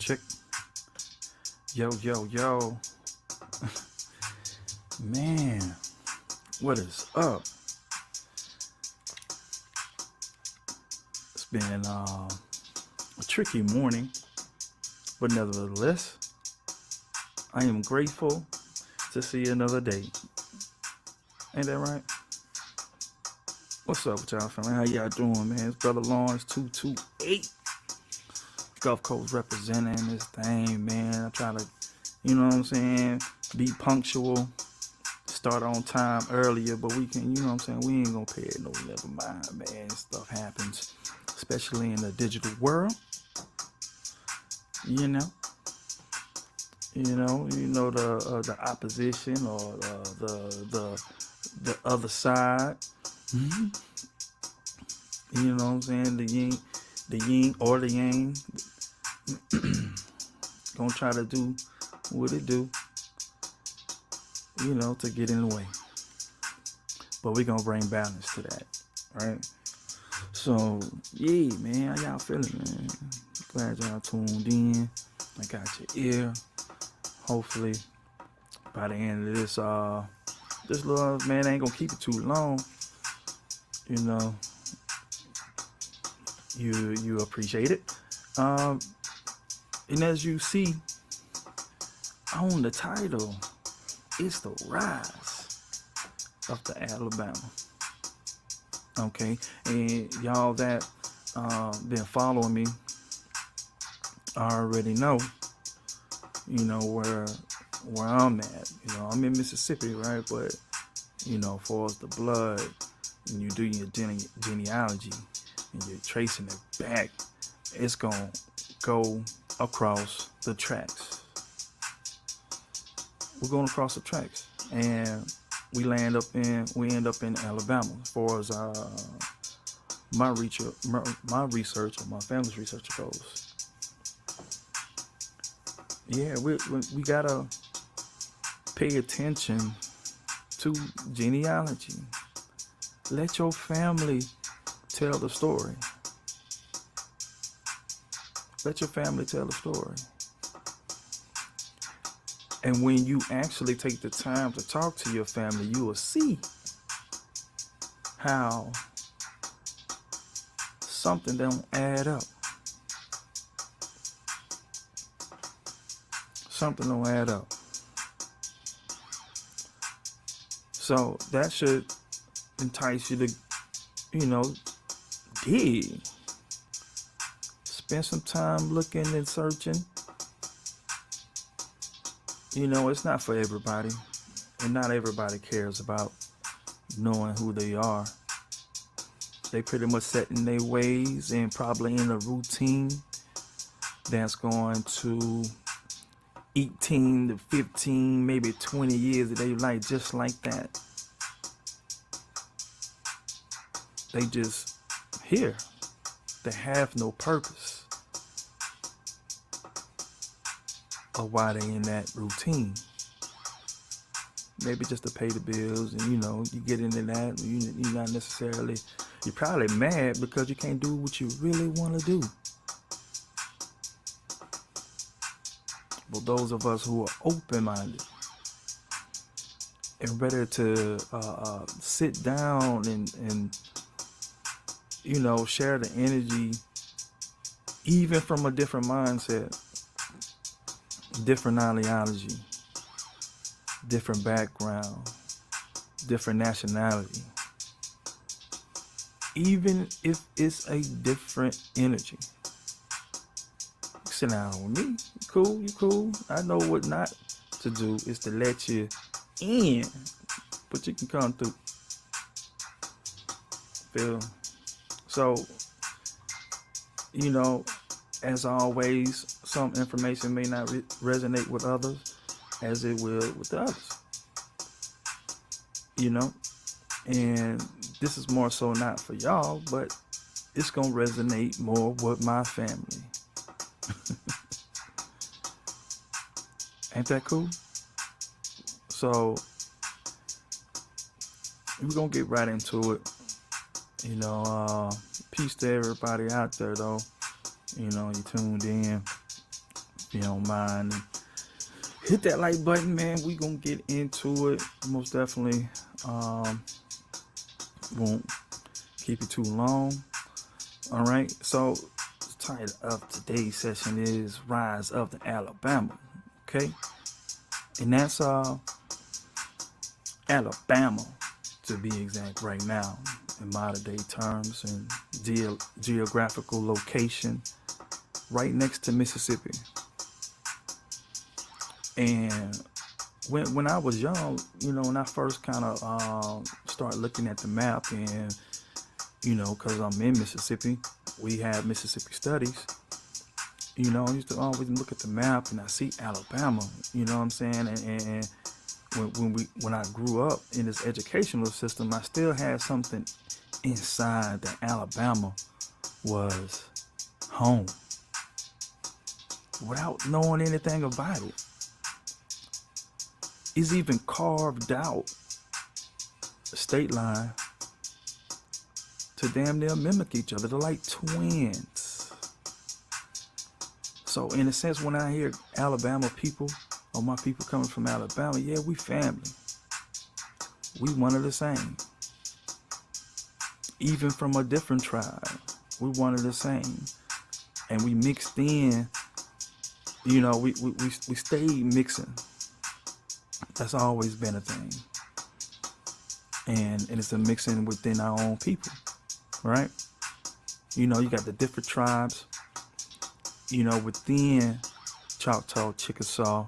Check. Yo, yo, yo. Man, what is up? It's been a tricky morning, but nevertheless, I am grateful to see another day. Ain't that right? What's up with y'all, family? How y'all doing, man? It's Brother Lawrence 228. Gulf Coast representing this thing, man. I try to, you know what I'm saying, be punctual, start on time earlier, but we can, you know what I'm saying, we ain't gonna pay it no never mind, man. Stuff happens, especially in the digital world. You know, the opposition or the other side. Mm-hmm. You know what I'm saying? The yin or the yang, gonna try to do what it do, to get in the way. But we gonna bring balance to that, right? So yeah, man, how y'all feeling, man? Glad y'all tuned in. I got your ear. Hopefully, by the end of this little man ain't gonna keep it too long. You know, you appreciate it. And as you see on the title, it's the rise of the Alibamu. Okay, and y'all that been following me already know, where I'm at. I'm in Mississippi, right? But far as the blood, and you do your genealogy, and you're tracing it back, it's gonna go across the tracks. We're going across the tracks, and we end up in Alabama. As far as my research or my family's research goes, yeah, we gotta pay attention to genealogy. Let your family tell the story. Let your family tell the story. And when you actually take the time to talk to your family, you will see how something don't add up. Something don't add up. So that should entice you to, dig. Spend some time looking and searching. It's not for everybody, and not everybody cares about knowing who they are. They pretty much set in their ways and probably in a routine that's going to 18 to 15, maybe 20 years of their life just like that. They just here. They have no purpose of why they in that routine. Maybe just to pay the bills, and you get into that. You're not necessarily. You're probably mad because you can't do what you really want to do. But those of us who are open-minded and ready to sit down and share the energy, even from a different mindset, different ideology, different background, different nationality, even if it's a different energy. Sit down with me. You cool. I know what not to do is to let you in, but you can come through. Feel? So, as always, some information may not resonate with others as it will with others. And this is more so not for y'all, but it's gonna resonate more with my family. Ain't that cool? So we're gonna get right into it. Peace to everybody out there though. You tuned in. you don't mind, hit that like button, man. We gonna get into it. Most definitely. Won't keep it too long. All right. So the title of today's session is "Rise of the Alabama." Okay, and that's Alabama, to be exact, right now in modern day terms and geographical location, right next to Mississippi. And when I was young, when I first kind of started looking at the map, and because I'm in Mississippi, we have Mississippi studies. I used to always look at the map and I see Alabama. You know what I'm saying? And when I grew up in this educational system, I still had something inside that Alabama was home, without knowing anything about it. It's even carved out a state line to damn near mimic each other. They're like twins. So in a sense, when I hear Alabama people, or my people coming from Alabama, yeah, we family. We one of the same. Even from a different tribe, we one of the same. And we mixed in, we stayed mixing. That's always been a thing. And it's a mixing within our own people, right? You got the different tribes, within Choctaw, Chickasaw,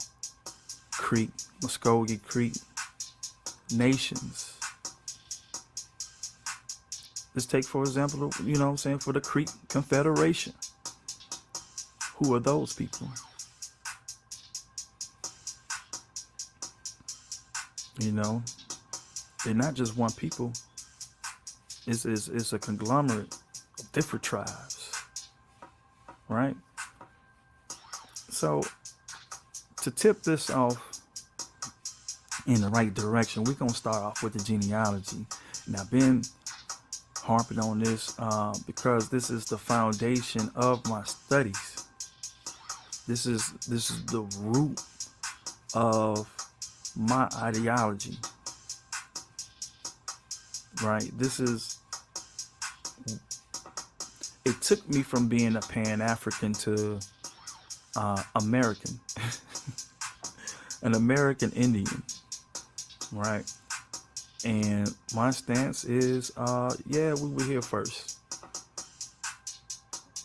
Creek, Muskogee Creek, nations. Let's take, for example, for the Creek Confederation. Who are those people? They're not just one people. It's a conglomerate of different tribes, right? So to tip this off in the right direction, we're gonna start off with the genealogy. And I've been harping on this because this is the foundation of my studies. This is the root of my ideology, right? It took me from being a Pan-African to American, an American Indian, right? And my stance is, we were here first.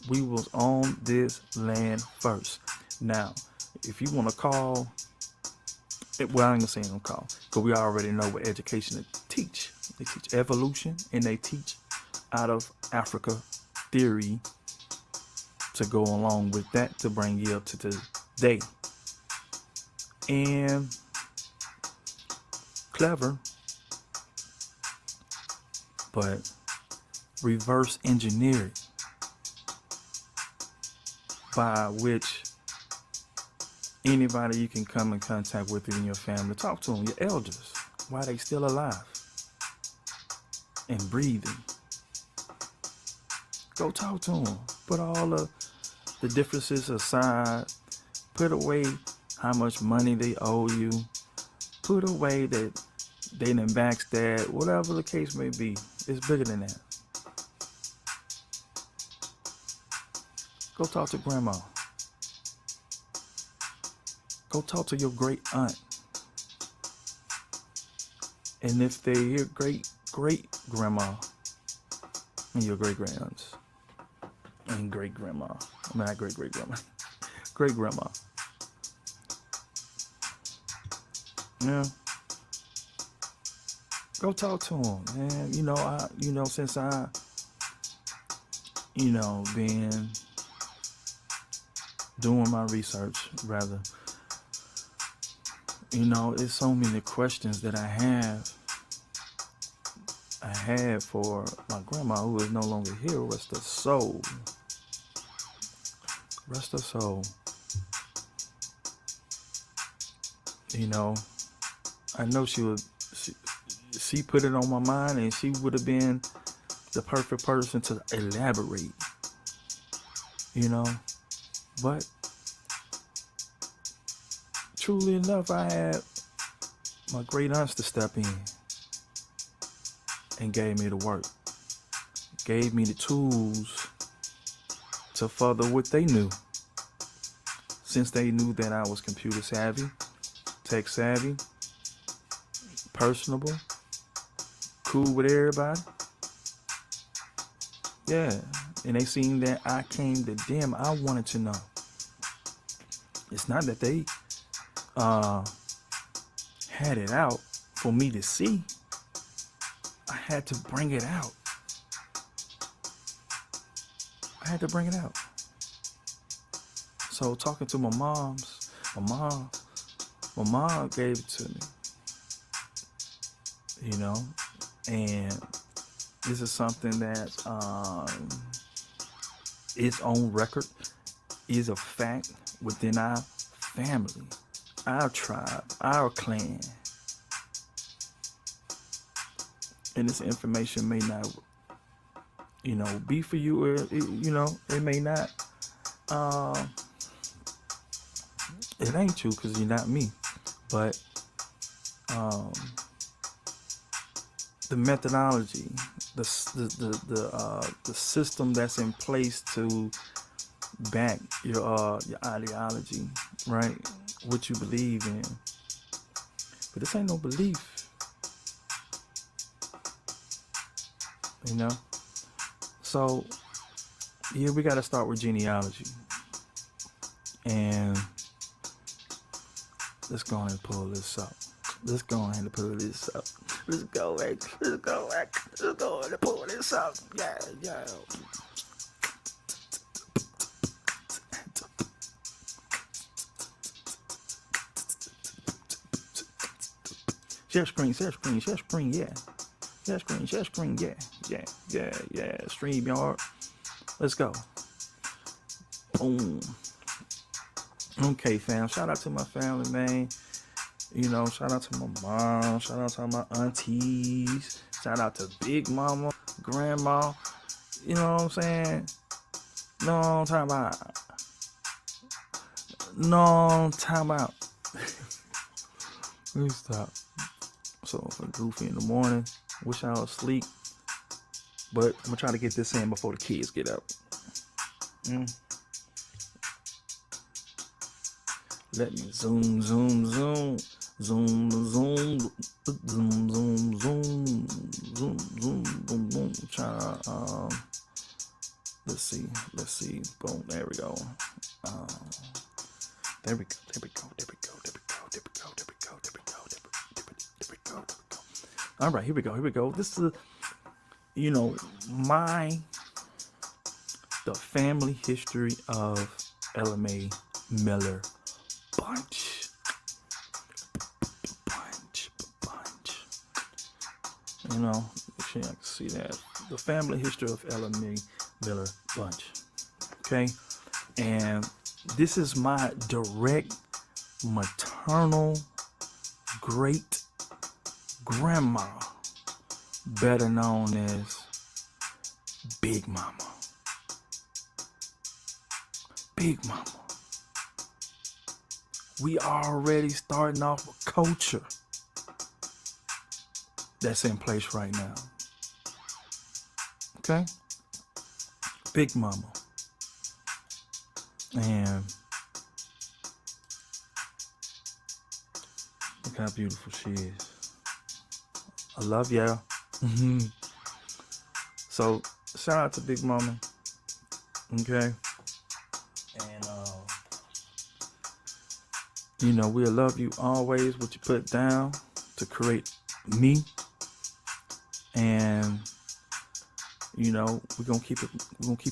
We was on this land first. Now, if you want to call it, well, I ain't gonna say no call, because we already know what education they teach. They teach evolution, and they teach out of Africa theory to go along with that, to bring you up to today. And clever, but reverse engineered, by which anybody you can come in contact with in your family, talk to them, your elders, while they still alive and breathing. Go talk to them. Put all the differences aside. Put away how much money they owe you. Put away that they done backstab, whatever the case may be. It's bigger than that. Go talk to grandma. Go talk to your great aunt. And if they're your great grandma and your great grands and great grandma, not great grandma, great grandma. Yeah. Go talk to them, man. Since I, been doing my research, rather, it's so many questions that I had for my grandma, who is no longer here. Rest her soul. Rest her soul. I know she put it on my mind, and she would have been the perfect person to elaborate. But truly enough, I had my great aunts to step in and gave me the work, gave me the tools to further what they knew. Since they knew that I was computer savvy, tech savvy, personable, cool with everybody. Yeah. And they seen that I came to them. I wanted to know. It's not that they had it out for me to see. I had to bring it out. I had to bring it out. So talking to my mom gave it to me. You know, and this is something that is on record, is a fact within our family, our tribe, our clan. And this information may not, be for you, or it may not. It ain't you because you're not me, but the methodology, the system that's in place to back your ideology, right? What you believe in. But this ain't no belief, So yeah, we got to start with genealogy, and let's go ahead and pull this up. Let's go ahead and pull this up. Let's go ahead and pull this up. Yeah. Share screen, yeah. Share screen, yeah. StreamYard. Let's go. Boom. Okay, fam. Shout out to my family, man. Shout out to my mom. Shout out to my aunties. Shout out to Big Mama, Grandma. You know what I'm saying? No, I'm talking about. Let me stop. So for goofy in the morning, wish I was asleep. But I'm gonna try to get this in before the kids get up. Let me zoom. Try to, let's see. Boom, there we go. There we go. All right, here we go. This is, the family history of LMA Miller Bunch. Make sure I can see that. The family history of LMA Miller Bunch. Okay? And this is my direct maternal great grandma, better known as Big Mama. We already starting off with culture that's in place right now. Okay? Big Mama. And look how beautiful she is. I love y'all. So shout out to Big Mama. Okay? And we'll love you always, what you put down to create me. And we're gonna keep it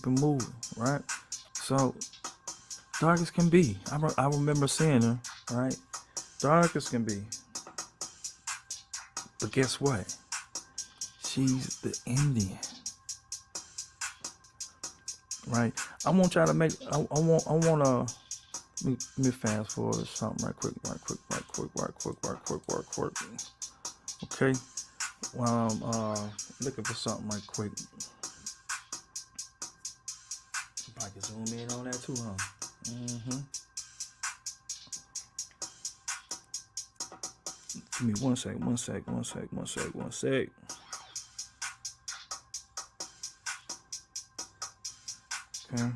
moving, right? So dark as can be. I remember seeing her, right? Dark as can be. But guess what? She's the Indian. Right? I want y'all to make let me fast forward something right quick. Okay? While I'm looking for something right quick. I can zoom in on that too, huh? Give me one sec. Okay.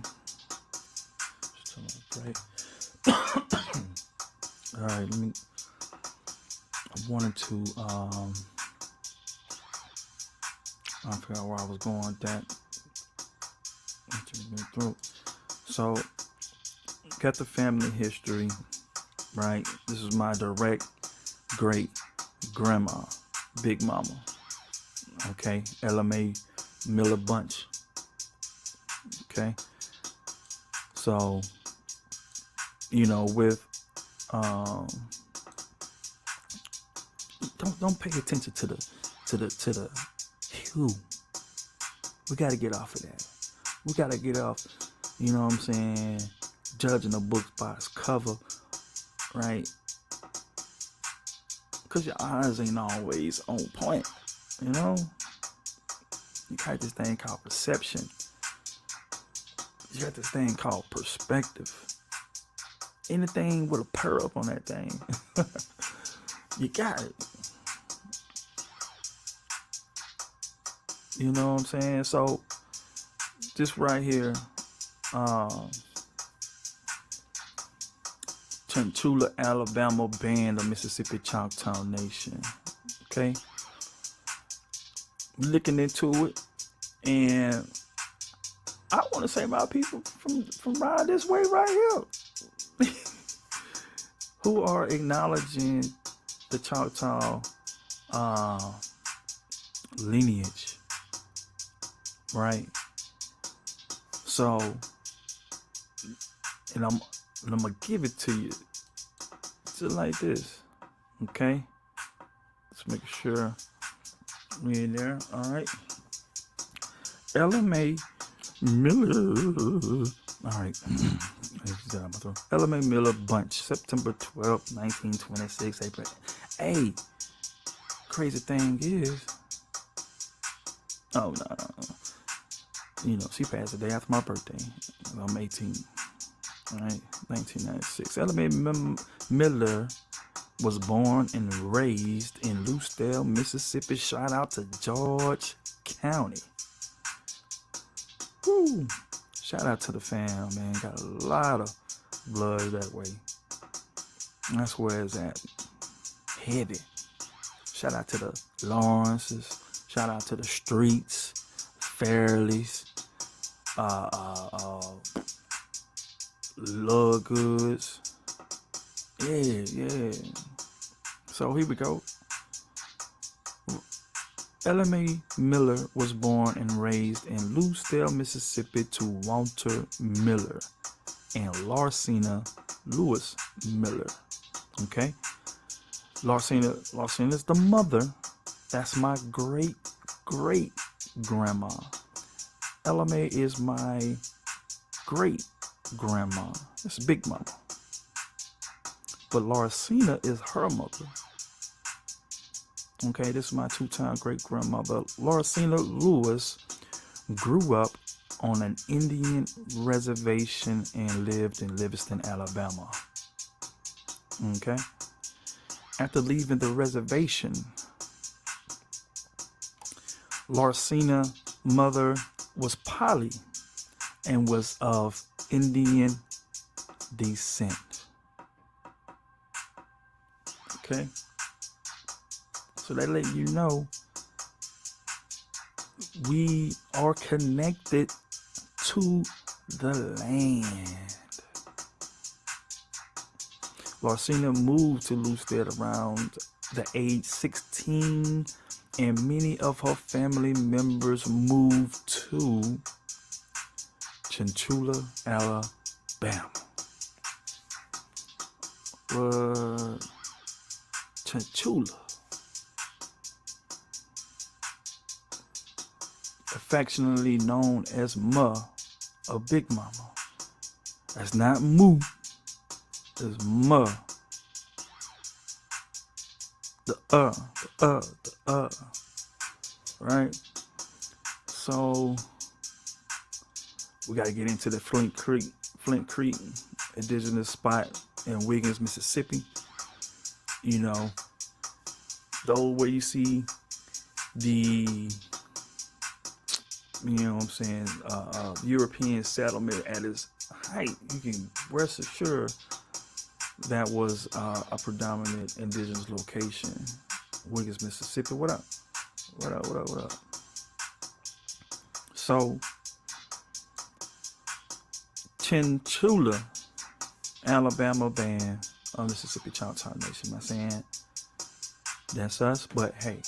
Just turn on the break. All right, I wanted to, I forgot where I was going with that. So, got the family history, right? This is my direct great grandma, Big Mama, okay? LMA Miller Bunch, okay? So, with, don't pay attention to the hue. We got to get off of that. We got to get off, you know what I'm saying, judging a book by its cover, right? Because your eyes ain't always on point, you know? You got this thing called perception. You got this thing called perspective. Anything with a purr up on that thing, you got it. You know what I'm saying? So, this right here, Chunchula, Alabama band of Mississippi Choctaw Nation. Okay? Looking into it, and I want to say about people from right this way right here who are acknowledging the Choctaw lineage, right? So, and I'm gonna give it to you just like this, okay? Let's make sure we in there. All right. LMA Miller. All right. LMA Miller Bunch, September 12th, 1926. April. Hey, crazy thing is, oh no. She passed the day after my birthday. I'm 18. All right, 1996. LMA Miller was born and raised in Lucedale, Mississippi. Shout out to George County. Woo! Shout out to the fam, man. Got a lot of blood that way. That's where it's at. Heavy. Shout out to the Lawrences. Shout out to the Streets, Fairleys, Love Goods. Yeah. So here we go. LMA Miller was born and raised in Lucedale, Mississippi to Walter Miller and Larsina Lewis Miller. Okay? Larsina's the mother. That's my great grandma. LMA is my great grandma. It's Big Mama. But Larsina is her mother. Okay, this is my two-time great-grandmother. Larsina Lewis grew up on an Indian reservation and lived in Livingston, Alabama. Okay? After leaving the reservation, Larsina's mother was poly and was of Indian descent. Okay? So they let you know we are connected to the land. Larsina moved to Lucedale around the age 16, and many of her family members moved to Chunchula, Alabama. Chunchula, affectionately known as Ma, or Big Mama. That's not Moo, it's Ma. The right? So we gotta get into the Flint Creek indigenous spot in Wiggins, Mississippi. You know, Those where you see the, you know what I'm saying, European settlement at its height, you can rest assured that was a predominant indigenous location. Wiggins, Mississippi. What up? What up? What up? What up? So, Chinchula, Alabama band of Mississippi Choctaw Nation. I'm not saying that's us, but hey.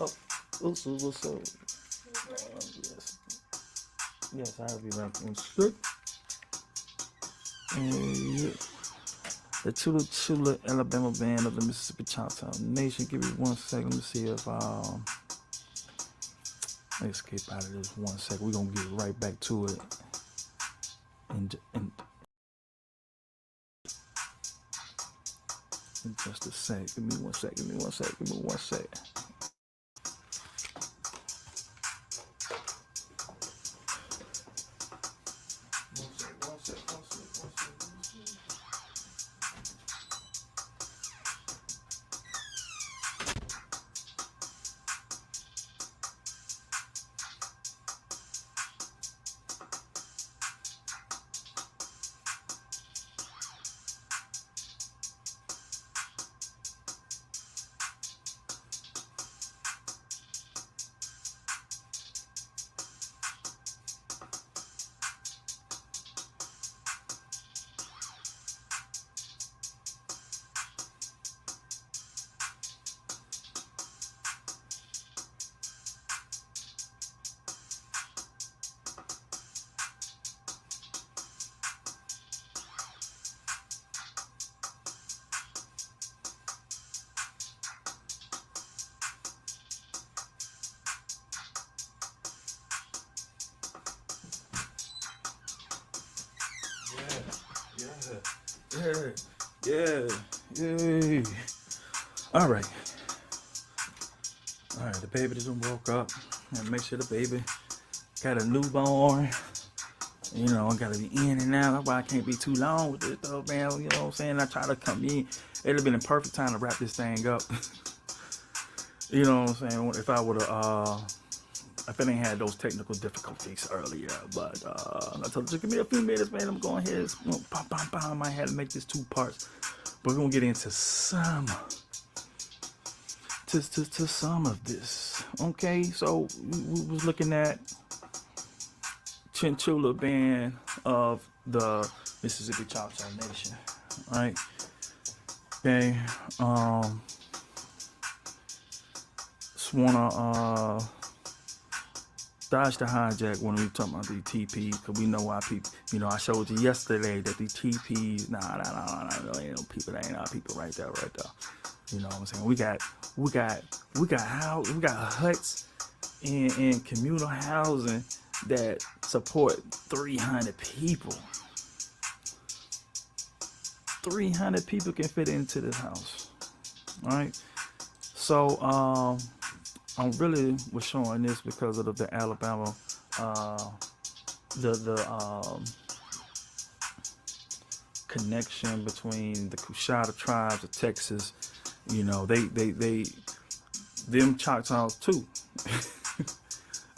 Oh, what's up? Yes, I'll be back in strict. And the Chula, Alabama band of the Mississippi Choctaw Nation. Give me 1 second. Let me see if let's skip out of this 1 second. We're gonna get right back to it. And in just a sec. Give me 1 sec. Give me 1 sec. Give me 1 sec. Yeah. All right. The baby just woke up. And make sure the baby got a newborn. You know, I gotta be in and out. That's why I can't be too long with this though, man. You know what I'm saying? I try to come in. It'd have been a perfect time to wrap this thing up. You know what I'm saying? If I would have, if I didn't have those technical difficulties earlier, but I told you, just give me a few minutes, man. I'm going ahead. I might have to make this 2 parts, but we're gonna get into some, to some of this. Okay, so we was looking at Chinchula band of the Mississippi Choctaw Nation, right? Okay, just wanna dodge the hijack when we talking about these TPs, because we know why people, you know, I showed you yesterday that these TPs, nah, ain't no people, that ain't our people right there. You know what I'm saying? We got huts in communal housing that support 300 people. 300 people can fit into this house. All right. So I really was showing this because of the Alabama, connection between the Coushatta tribes of Texas. You know, them Choctaws too.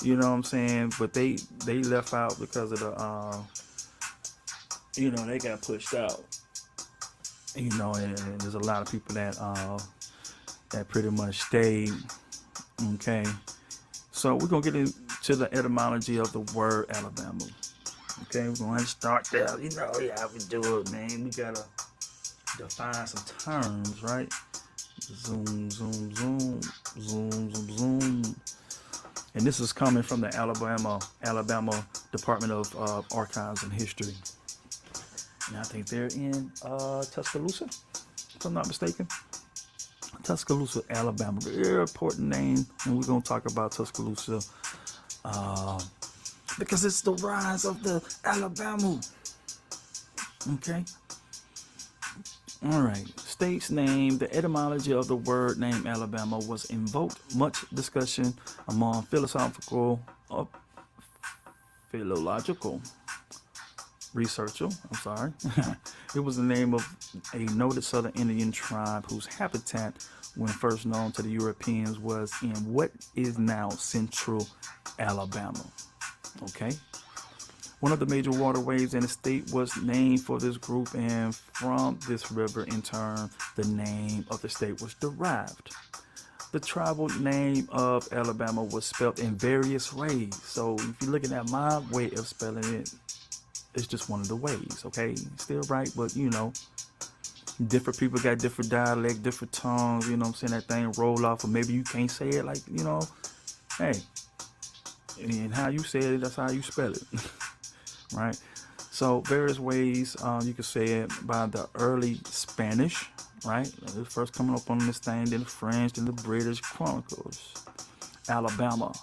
You know what I'm saying? But they left out because of the, you know, they got pushed out. You know, and there's a lot of people that pretty much stayed. Okay, so we're gonna get into the etymology of the word Alibamu. Okay, we're gonna start there. You know how we do it, man. We gotta define some terms, right? Zoom. And this is coming from the Alabama Department of Archives and History. And I think they're in Tuscaloosa, if I'm not mistaken. Tuscaloosa, Alabama, very important name, and we're gonna talk about Tuscaloosa because it's the rise of the Alibamu. Okay. All right. State's name. The etymology of the word name Alabama was invoked much discussion among philological researcher, I'm sorry. It was the name of a noted southern Indian tribe whose habitat, when first known to the Europeans, was in what is now central Alabama. Okay? One of the major waterways in the state was named for this group, and from this river, in turn, the name of the state was derived. The tribal name of Alabama was spelled in various ways. So if you're looking at my way of spelling it, it's just one of the ways, okay? Still right, but different people got different dialect, different tongues, you know what I'm saying? That thing roll off, or maybe you can't say it like, hey, and how you say it, that's how you spell it, right? So various ways you can say it by the early Spanish, right? It was first coming up on this thing, then the French, then the British chronicles. Alabama,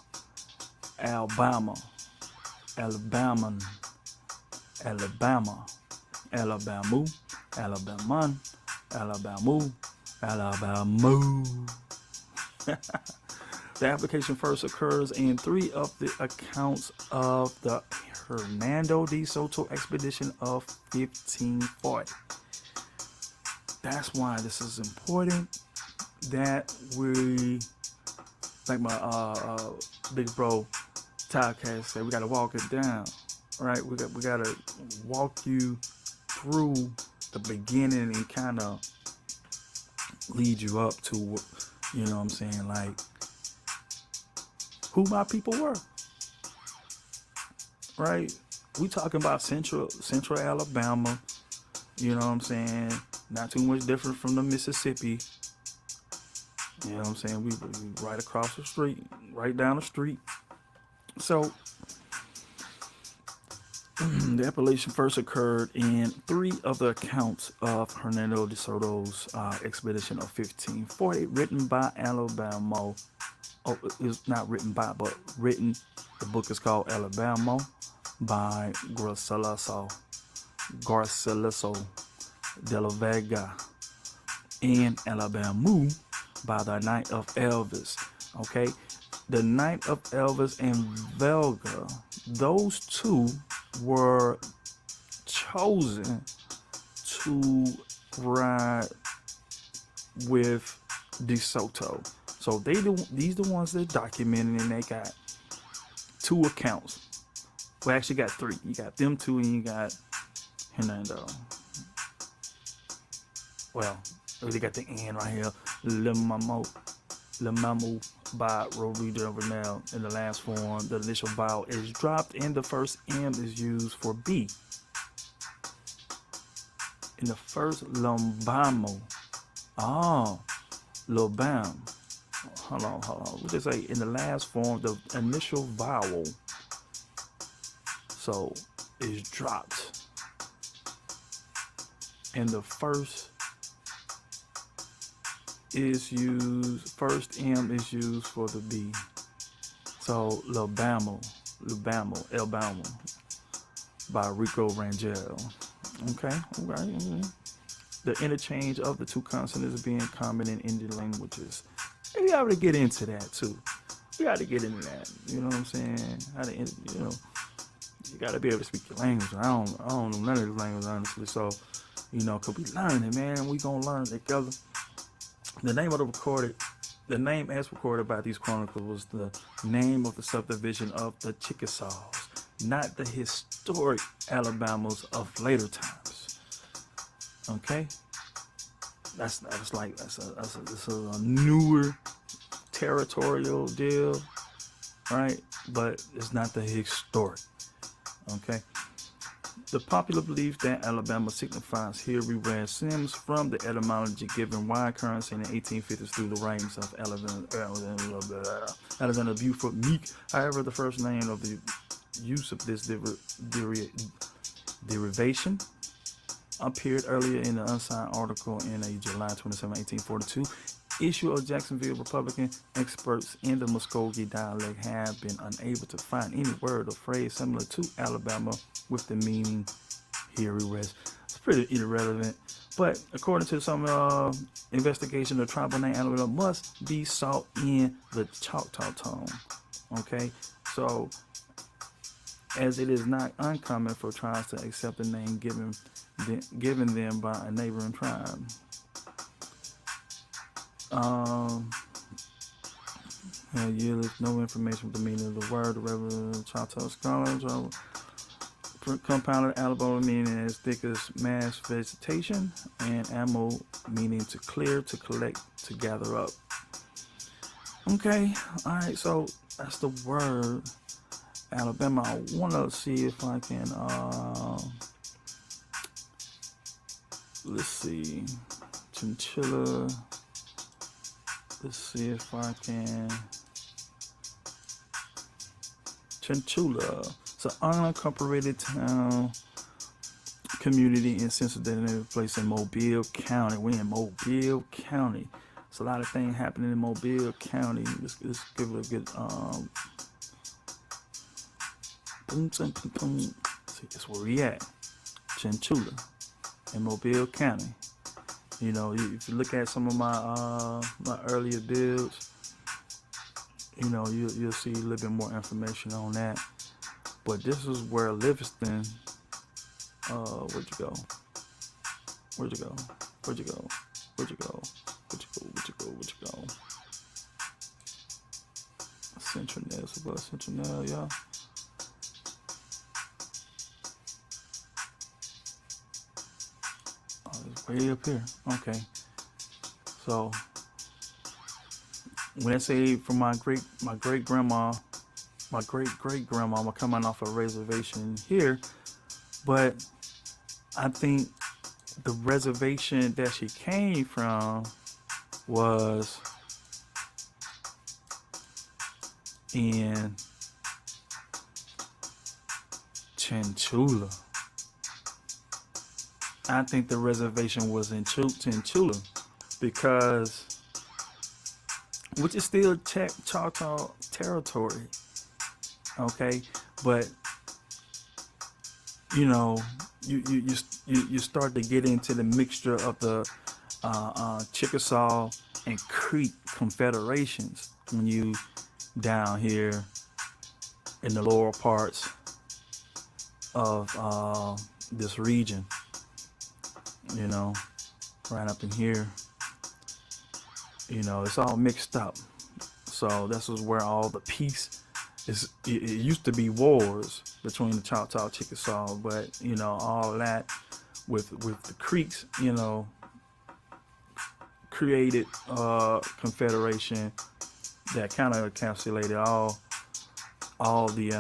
Alabama, Alabama, Alabama, Alibamu, Alabaman, Alibamu, Alibamu. The application first occurs in 3 of the accounts of the Hernando de Soto expedition of 1540. That's why this is important that we, like my big bro Tycast said, we got to walk it down, right? We got to walk you through the beginning and kind of lead you up to, you know what I'm saying, like who my people were, right? We talking about central Alabama, you know what I'm saying? Not too much different from the Mississippi. You know what I'm saying? We right across the street, right down the street. So the appellation first occurred in 3 of the accounts of Hernando de Soto's expedition of 1540, written by Alibamu. Oh, it's not written by, but written. The book is called Alibamu by Garcilaso de la Vega, and Alibamu by the Knight of Elvis. Okay, the Knight of Elvis and Vega, those 2 were chosen to ride with De Soto. So these the ones that documented, and they got 2 accounts. We actually got 3. You got them 2, and you got Hernando. Well, they got the end right here. Limamu by Rodrigo Vernell in the last form. The initial vowel is dropped, and the first M is used for B. In the first Lombamo. Lobam. Hold on. What they say? In the last form, the initial vowel, so, is dropped. And the first M is used for the B. So, Alabama by Rico Rangel. Okay. The interchange of the 2 consonants is being common in Indian languages. And we got to get into that too. We got to get into that. You know what I'm saying? You got to be able to speak your language. I don't know none of this language, honestly. So, cause we learning, man. We gonna learn together. The name as recorded by these chronicles was the name of the subdivision of the Chickasaws, not the historic Alabamas of later times. Okay, that's a newer territorial deal, right? But it's not the historic. Okay. The popular belief that Alabama signifies here reward stems from the etymology given wide currency in the 1850s through the writings of Alexander Buford Meek. However, the first name of the use of this derivation appeared earlier in the unsigned article in a July 27, 1842 issue of Jacksonville Republican. Experts in the Muskogee dialect have been unable to find any word or phrase similar to Alabama with the meaning here rests. It's pretty irrelevant, but according to some investigation, the tribal name Alabama must be sought in the Choctaw tongue. Okay, so as it is not uncommon for tribes to accept the name given them by a neighboring tribe. Um, you no information for the meaning of the word. The Reverend Choctaw scholars compounded Alibamu meaning as thick as mass vegetation, and ammo meaning to clear, to collect, to gather up. Okay, all right. So that's the word Alabama. I want to see if I can. Let's see, chinchilla. Let's see if I can. Chinchilla. It's an unincorporated town community in Cincinnati, place in Mobile County. We're in Mobile County. It's a lot of things happening in Mobile County. Let's give it a good boom, boom, boom, boom. See, that's where we at. Chinchilla in Mobile County. You know, if you look at some of my earlier builds, you know, you'll see a little bit more information on that. But this is where Livingston. Where'd you go? Where'd you go? Where'd you go? Where'd you go? Where'd you go? Where'd you go? Where'd you go? Central Nail, about Central Nail, y'all. Oh, it's way up here. Okay. So when I say from my great grandma, my great grandma coming off a reservation here, but I think the reservation that she came from was in Chinchilla. I think the reservation was in Chinchilla because, which is still Choctaw territory, okay, but you know, you start to get into the mixture of the Chickasaw and Creek confederations when you down here in the lower parts of this region, you know, right up in here, you know, it's all mixed up. So this is where all the peace is. It used to be wars between the Choctaw, Chickasaw, but you know, all that with the Creeks, you know, created confederation that kind of encapsulated all the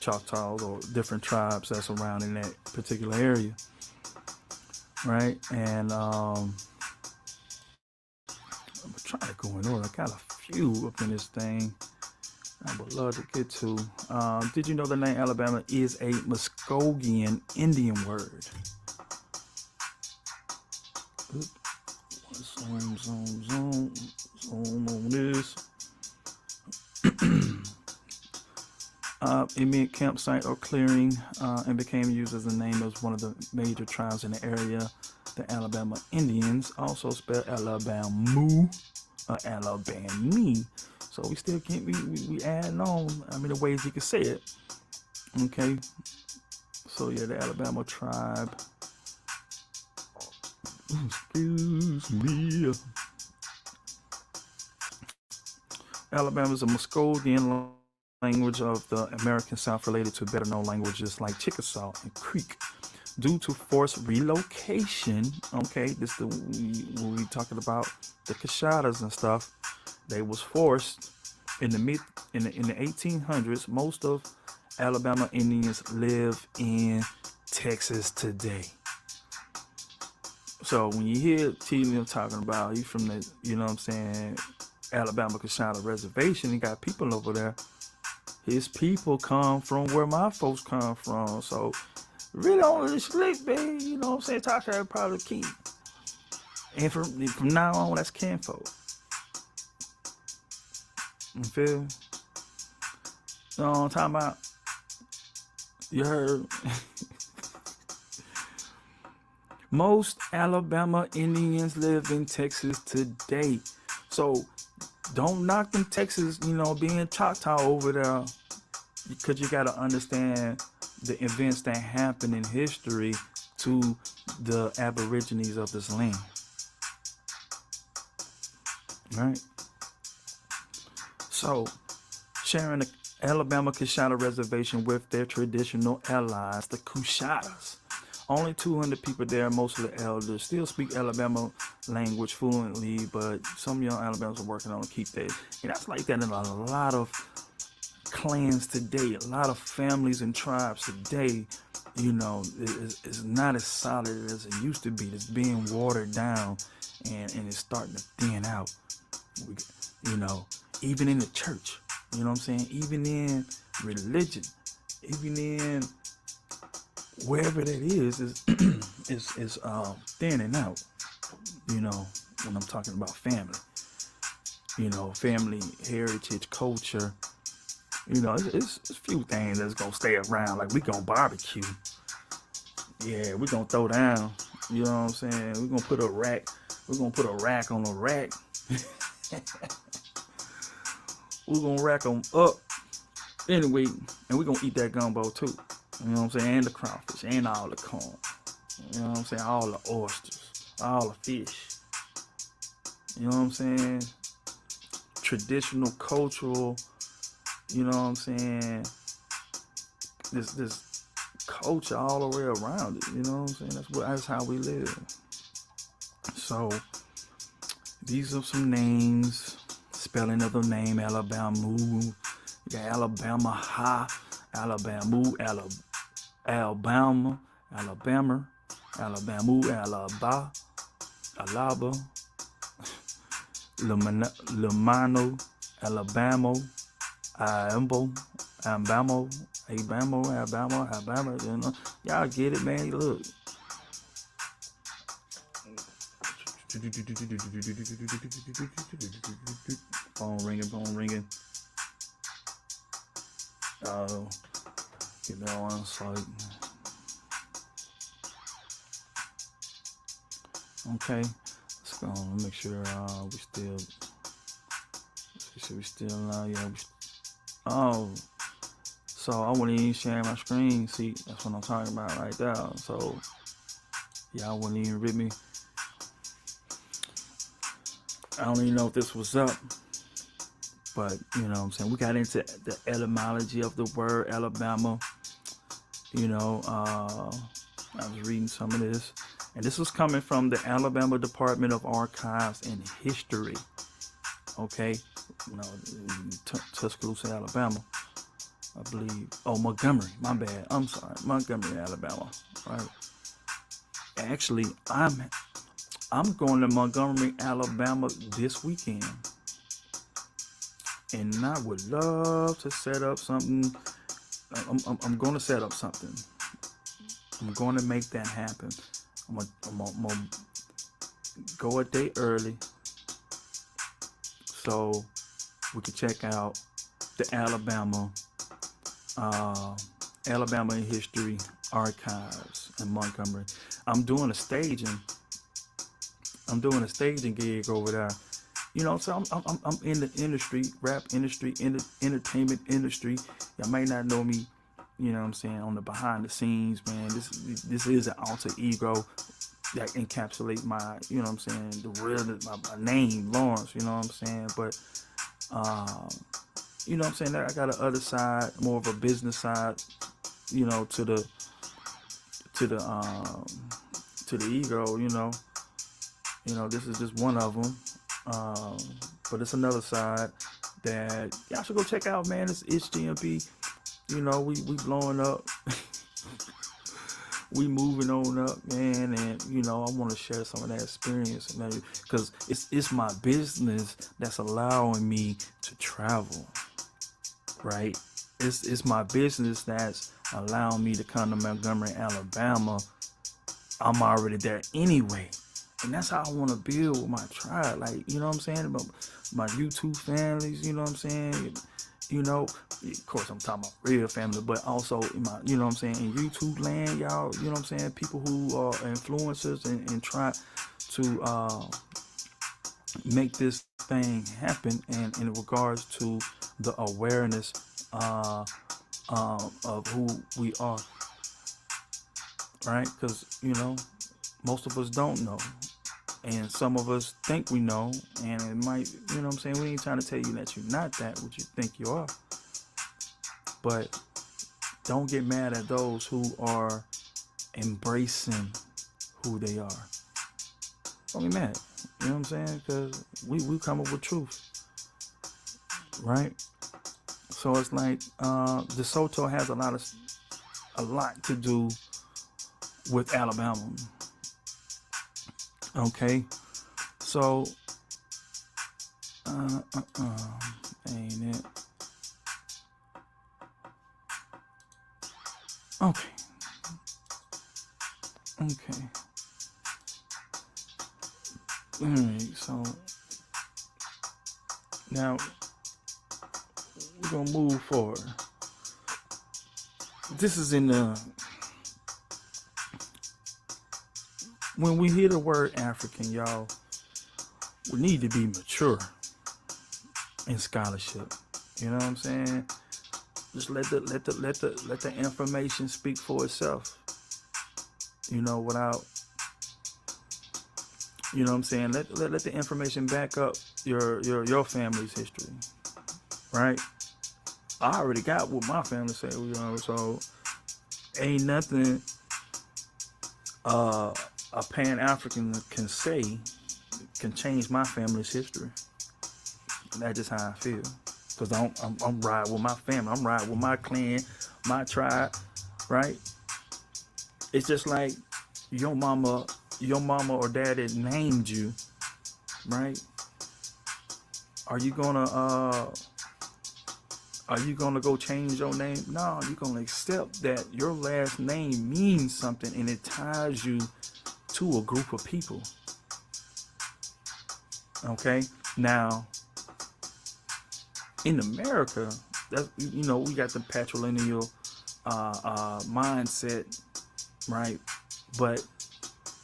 Choctaws or different tribes that's around in that particular area, right? And I'm trying to go in order. I got a few up in this thing I would love to get to. Did you know the name Alabama is a Muskogean Indian word? Zoom on this. It meant campsite or clearing, and became used as a name as one of the major tribes in the area. The Alabama Indians, also spelled Alibamu or Alabami. So we still can't, we adding on, I mean, the ways you can say it. Okay. So yeah, the Alabama tribe. Excuse me. Alabama is a Muskogean language of the American South, related to better known languages like Chickasaw and Creek. Due to forced relocation, okay, this is when we talking about the Cashadas and stuff. They was forced in the 1800s. Most of Alabama Indians live in Texas today. So when you hear T. Lim talking about he's from the, you know what I'm saying, Alabama Cashada Reservation, he got people over there. His people come from where my folks come from. So really only the slick, baby, you know what I'm saying, Tasha probably key. And from now on, that's kinfolk. You feel me? You know what I'm talking about? You heard? Most Alabama Indians live in Texas today. So don't knock them Texas, you know, being Choctaw over there. because you got to understand the events that happen in history to the Aborigines of this land, right? So, sharing the Alabama Coushatta Reservation with their traditional allies, the Coushattas. Only 200 people there, most of the elders, still speak Alabama language fluently, but some young Alabamans are working on to keep that. And that's like that in a lot of clans today, a lot of families and tribes today, is not as solid as it used to be. It's being watered down, and it's starting to thin out. We, you know, even in the church, you know what I'm saying? Even in religion, even in wherever that is thinning out. You know, when I'm talking about family, family, heritage, culture. It's a few things that's gonna stay around. Like we gonna barbecue. Yeah, we gonna throw down. You know what I'm saying? We gonna put a rack. We're gonna put a rack on a rack. We're gonna rack them up. Anyway, and we're gonna eat that gumbo too. You know what I'm saying? And the crawfish, and all the corn. You know what I'm saying? All the oysters, all the fish. You know what I'm saying? Traditional, cultural. You know what I'm saying? This culture all the way around it. You know what I'm saying? That's how we live. So these are some names. Spelling of the name: Alibamu. You got Alabama Ha, Alibamu, Alabama, Alabama, Alibamu, Alaba, Lamano, Alabama, Alabama. Y'all get it, man. Look. Phone ringing. Get that on site. Okay, let's go. Make sure we still yeah. So I wouldn't even share my screen. See, that's what I'm talking about right there. So y'all wouldn't even read me. I don't even know if this was up, but you know what I'm saying. We got into the etymology of the word Alabama. I was reading some of this, and this was coming from the Alabama Department of Archives and History. Okay, Tuscaloosa, Alabama, I believe. Oh, Montgomery. My bad. I'm sorry, Montgomery, Alabama. Right. Actually, I'm going to Montgomery, Alabama this weekend, and I would love to set up something. I'm going to set up something. I'm going to make that happen. I'm gonna go a day early so we can check out the Alabama History Archives in Montgomery. I'm doing a staging gig over there. So I'm in the industry, rap industry, entertainment industry. Y'all might not know me, you know what I'm saying, on the behind the scenes, man. This is an alter ego that encapsulates my, you know what I'm saying, the real my name, Lawrence, you know what I'm saying. But you know what I'm saying, I got an other side, more of a business side, to the ego, this is just one of them. But it's another side that y'all should go check out, man. It's GMP. We blowing up. We moving on up, man. And I want to share some of that experience, man, because it's my business that's allowing me to travel, right? It's my business that's allowing me to come to Montgomery, Alabama. I'm already there anyway. And that's how I want to build with my tribe. Like, you know what I'm saying? About my YouTube families, you know what I'm saying? Of course I'm talking about real family, but also in my, you know what I'm saying, in YouTube land, y'all, you know what I'm saying? People who are influencers and try to make this thing happen, and in regards to the awareness of who we are, right? Because, most of us don't know. And some of us think we know, and it might, what I'm saying? We ain't trying to tell you that you're not that, what you think you are. But don't get mad at those who are embracing who they are. Don't get mad. You know what I'm saying? Because we come up with truth, right? So it's like DeSoto has a lot to do with Alibamu. Okay, so ain't it? Okay. All right. So now we're gonna move forward. This is in the when we hear the word African, y'all, we need to be mature in scholarship. You know what I'm saying? Just let the information speak for itself. Without, what I'm saying? Let the information back up your family's history, right? I already got what my family say, so ain't nothing a Pan-African can say can change my family's history. And that's just how I feel. Because I'm riding with my family. I'm riding with my clan, my tribe, right? It's just like your mama or daddy named you, right? Are you gonna go change your name? No, you're gonna accept that your last name means something and it ties you to a group of people. Okay? Now, in America, that's, we got the patrilineal mindset, right? But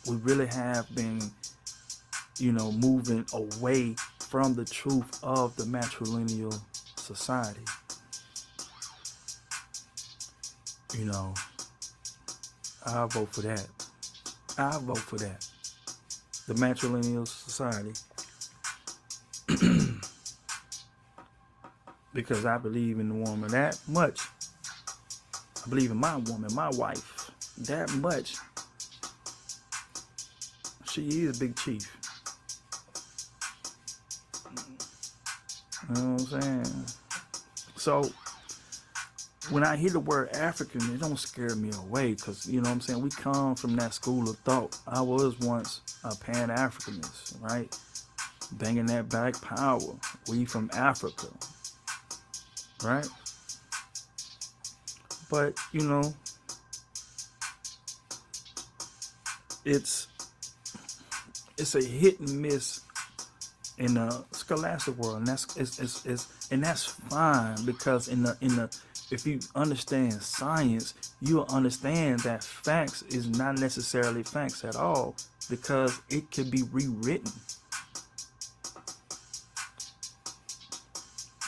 we really have been, moving away from the truth of the matrilineal society. I'll vote for that. The matrilineal society. Because I believe in the woman that much. I believe in my woman, my wife, that much. She is Big Chief. You know what I'm saying? So when I hear the word African, it don't scare me away, because, we come from that school of thought. I was once a Pan-Africanist, right? Banging that black power. We from Africa, right? But, it's a hit and miss in the scholastic world, and that's fine, because if you understand science, you'll understand that facts is not necessarily facts at all, because it can be rewritten.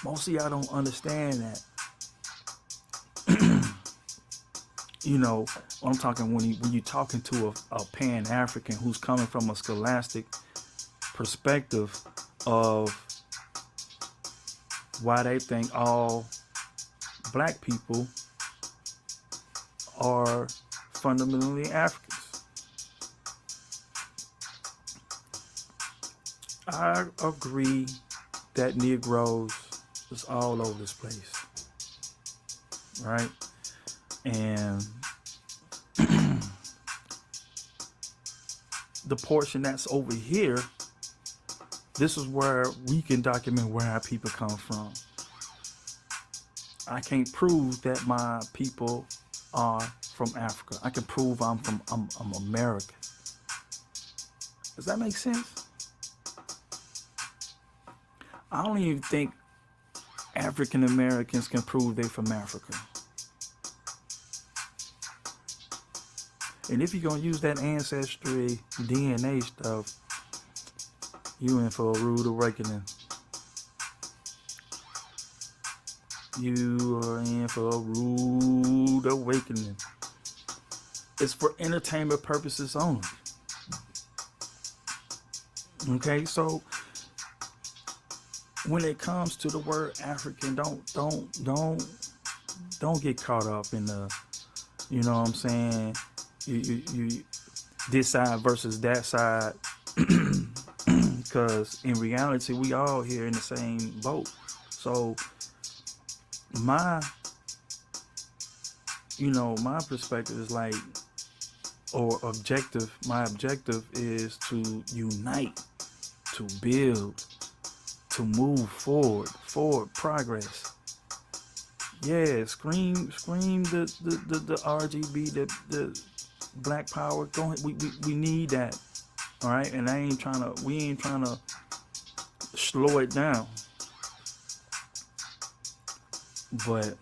Most of y'all don't understand that. I'm talking when you're talking to a Pan-African who's coming from a scholastic perspective of why they think all black people are fundamentally Africans. I agree that Negroes is all over this place, right? And the portion that's over here, this is where we can document where our people come from. I can't prove that my people are from Africa. I can prove I'm American. Does that make sense? I don't even think African Americans can prove they're from Africa. And if you're going to use that ancestry DNA stuff, you in for a rude awakening. You are in for a rude awakening. It's for entertainment purposes only. Okay, so when it comes to the word African, don't get caught up in the, you know what I'm saying, you this side versus that side, because in reality we all here in the same boat. So my my perspective is like, or objective, my objective is to unite, to build, to move forward progress. Yeah, scream the RGB, the black power. Go ahead. We need that. All right, and we ain't trying to slow it down. But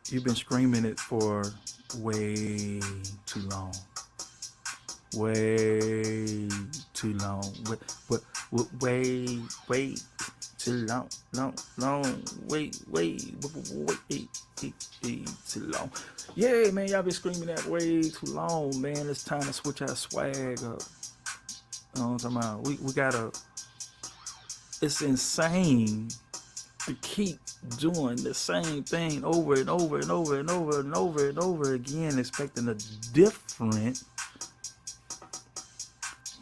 you've been screaming it for way too long. Way too long. Way too long. Wait too long. Yeah, man, y'all been screaming that way too long, man. It's time to switch our swag up. You know what I'm talking about? We gotta. It's insane to keep doing the same thing over and over and over and over and over and over again, expecting a different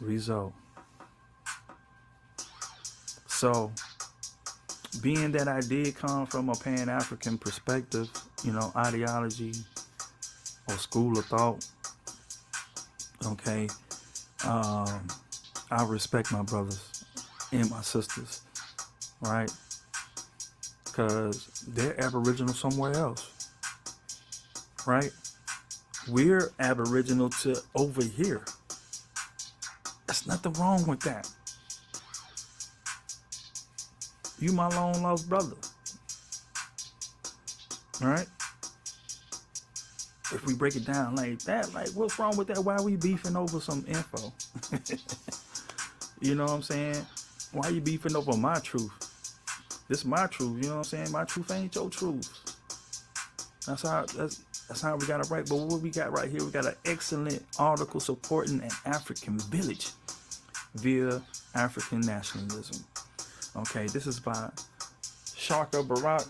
result. So, being that I did come from a Pan-African perspective, ideology or school of thought, okay, I respect my brothers and my sisters, right? Because they're Aboriginal somewhere else, right? We're Aboriginal to over here. There's nothing wrong with that. You my long lost brother. Alright? If we break it down like that, like what's wrong with that? Why are we beefing over some info? You know what I'm saying? Why are you beefing over my truth? This is my truth, you know what I'm saying? My truth ain't your truth. That's how we got it right. But what we got right here, we got an excellent article supporting an African village via African nationalism. Okay, this is by Shaka Barak.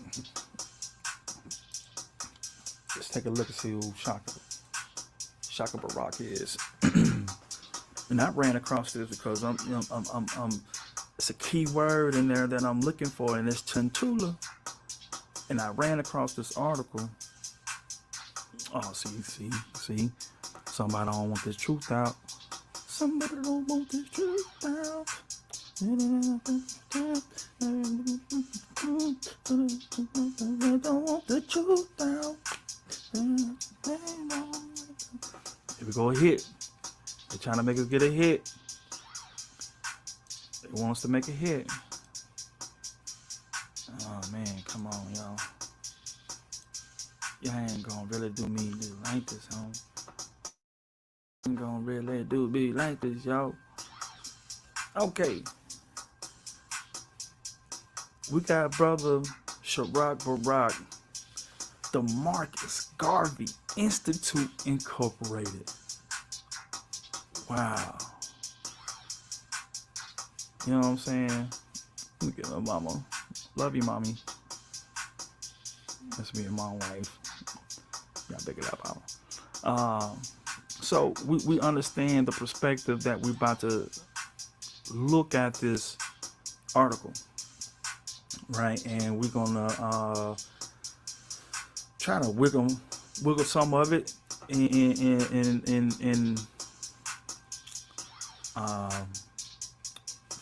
Let's take a look and see who Shaka Barak is. And I ran across this because I'm it's a key word in there that I'm looking for, and it's Chantula. And I ran across this article. Oh, see. Somebody don't want this truth out. Somebody don't want this truth out. Don't want the truth out. Here we go, a hit. They're trying to make us get a hit. They want us to make a hit. Oh man, come on, y'all. Y'all ain't gonna really do me like this, huh? Ain't gonna really do me like this, y'all. Okay. We got brother Shaka Barak, the Marcus Garvey Institute Incorporated. Wow. You know what I'm saying? Look at her mama. Love you, mommy. That's me and my wife. Yeah, pick it up, mama. So we understand the perspective that we're about to look at this article, right? And we're gonna try to wiggle some of it in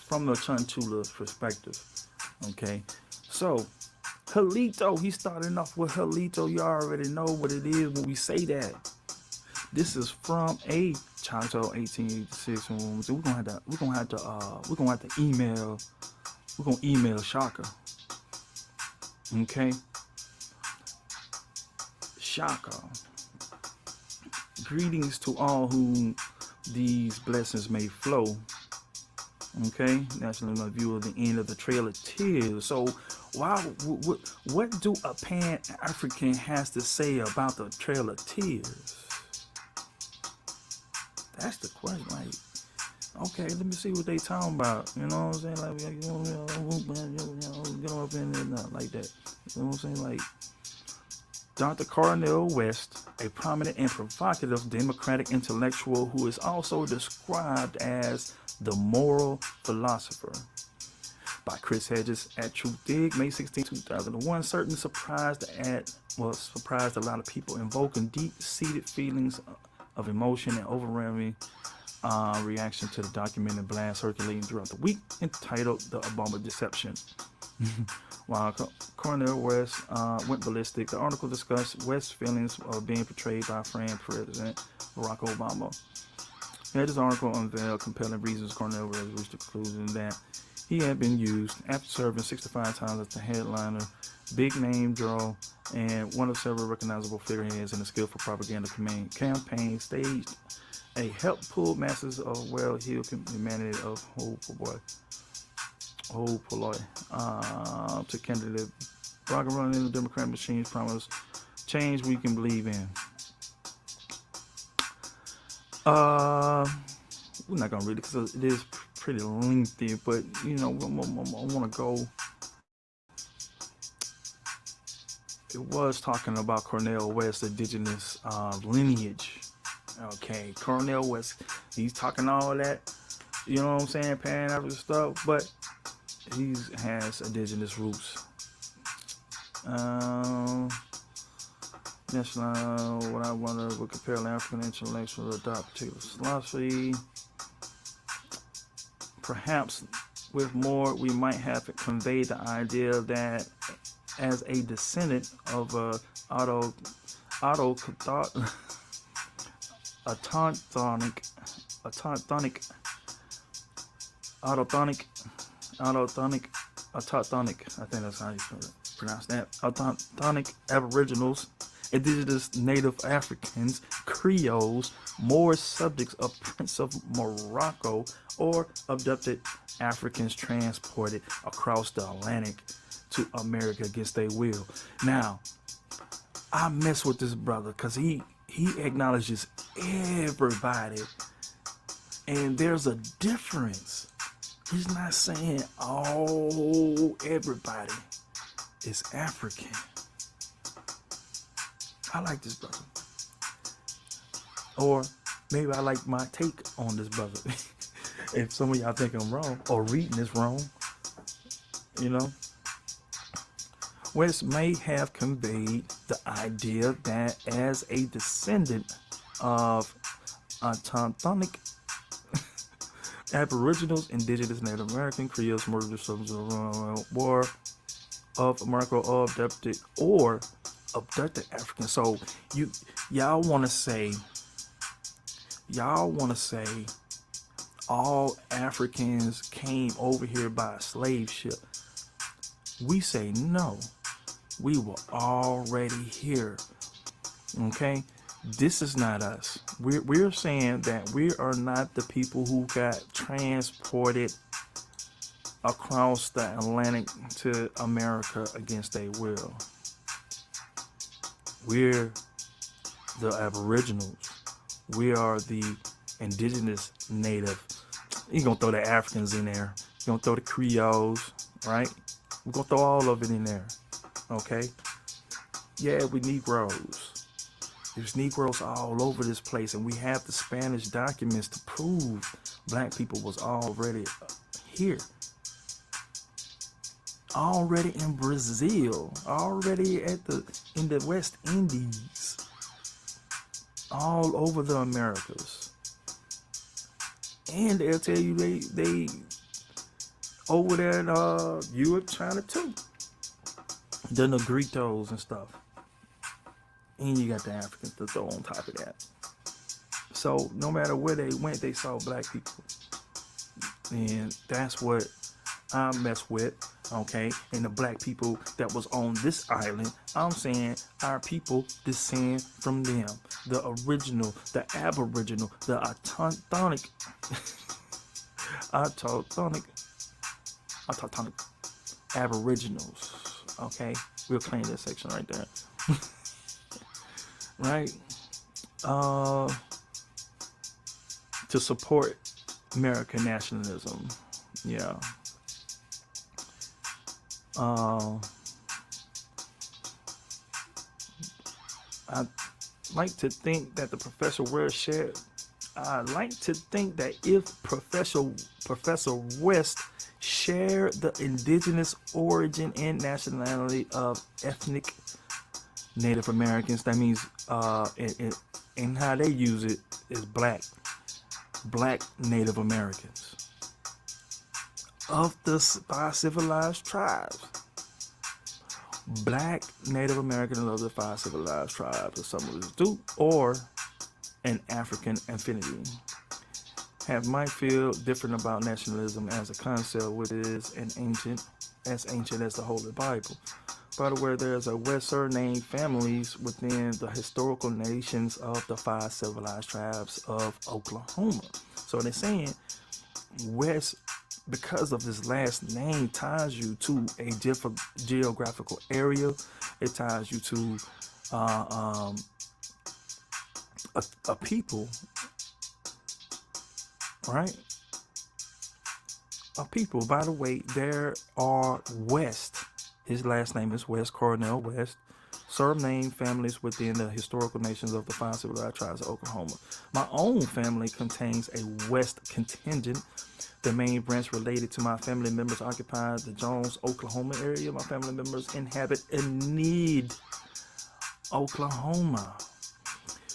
from the Chantula perspective. Okay, so Halito, he's starting off with Halito. You already know what it is when we say that. This is from a Chanto 1886. So we're gonna have to email Shaka. Okay, Shaka. Greetings to all whom these blessings may flow. Okay, national view of the end of the Trail of Tears. So Why? What do a Pan-African has to say about the Trail of Tears? That's the question. Like, okay, let me see what they talking about. You know what I'm saying? Like, get up in there, nothing like that. You know what I'm saying? Like, Dr. Cornel West, a prominent and provocative Democratic intellectual who is also described as the moral philosopher by Chris Hedges at Truth Dig, May 16, 2001, certainly surprised a lot of people, invoking deep-seated feelings of emotion and overwhelming reaction to the documented blast circulating throughout the week entitled The Obama Deception. While Cornel West went ballistic, the article discussed West's feelings of being portrayed by friend President Barack Obama. Hedges' article unveiled compelling reasons Cornel West reached the conclusion that he had been used after serving 65 times as the headliner, big name draw, and one of several recognizable figureheads in the skillful propaganda campaign staged a help pull masses of well-heeled humanity of to candidate Barack running in the Democratic machines promise change we can believe in. We're not gonna read it because it is pretty lengthy, but you know, I want to go. It was talking about Cornel West's indigenous lineage. Okay, Cornel West, he's talking all that, you know what I'm saying, Pan-African stuff, but he has indigenous roots. National, what I wonder would compare African intellectual to adopt particular philosophy. Perhaps with more, we might have conveyed the idea that as a descendant of autochthonic, I think that's how you pronounce that. Autochthonic Aboriginals, indigenous native Africans, Creoles, Moors, subjects of Prince of Morocco, or abducted Africans transported across the Atlantic to America against their will. Now, I mess with this brother because he acknowledges everybody, and there's a difference. He's not saying everybody is African. I like this brother, or maybe I like my take on this brother. If some of y'all think I'm wrong or reading this wrong, you know. West may have conveyed the idea that as a descendant of autochthonic Aboriginals, indigenous Native American, Creoles, murdered subjects of war of Morocco, or abducted Africans. So y'all want to say all Africans came over here by a slave ship. We say no. We were already here. Okay? This is not us. We're saying that we are not the people who got transported across the Atlantic to America against their will. We're the Aboriginals. We are the indigenous native. You're going to throw the Africans in there. You're going to throw the Creoles, right? We're going to throw all of it in there. Okay? Yeah, we Negroes. There's Negroes all over this place, and we have the Spanish documents to prove black people was already here. Already in Brazil. Already in the West Indies. All over the Americas. And they'll tell you they over there in Europe, China too. The Negritos and stuff. And you got the Africans to throw on top of that. So no matter where they went, they saw black people. And that's what I mess with, okay? And the black people that was on this island, I'm saying our people descend from them. The original, the aboriginal, the autochthonic Aboriginals. Okay, we'll claim that section right there. Right? Uh, to support American nationalism. Yeah. Uh, I like to think that the professor will share. I like to think that if Professor West shared the indigenous origin and nationality of ethnic Native Americans, that means and how they use it is black Native Americans of the five civilized tribes. Black Native Americans of the five civilized tribes, or something of this do, or an African affinity. Have might feel different about nationalism as a concept, which is as ancient as the Holy Bible. By the way, there's a West surname families within the historical nations of the five civilized tribes of Oklahoma. So they're saying West, because of this last name, ties you to a different geographical area. It ties you to uh, um, a people, right? A people. By the way, there are West. His last name is West, Cornell West. Surname families within the historical nations of the five civilized tribes of Oklahoma. My own family contains a West contingent. The main branch related to my family members occupy the Jones, Oklahoma area. My family members inhabit Enid, Oklahoma.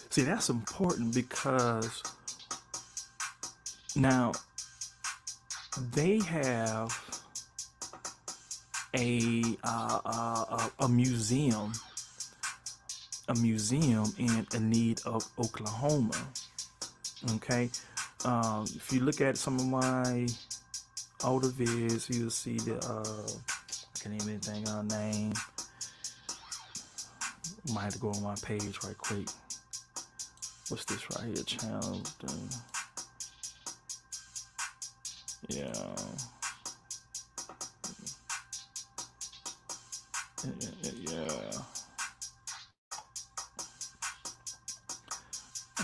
See, that's important because now they have a museum in Enid of Oklahoma. Okay, if you look at some of my older vids, you'll see the I can't even think of her name. Might have to go on my page right quick. What's this right here? Channel. Yeah. Yeah.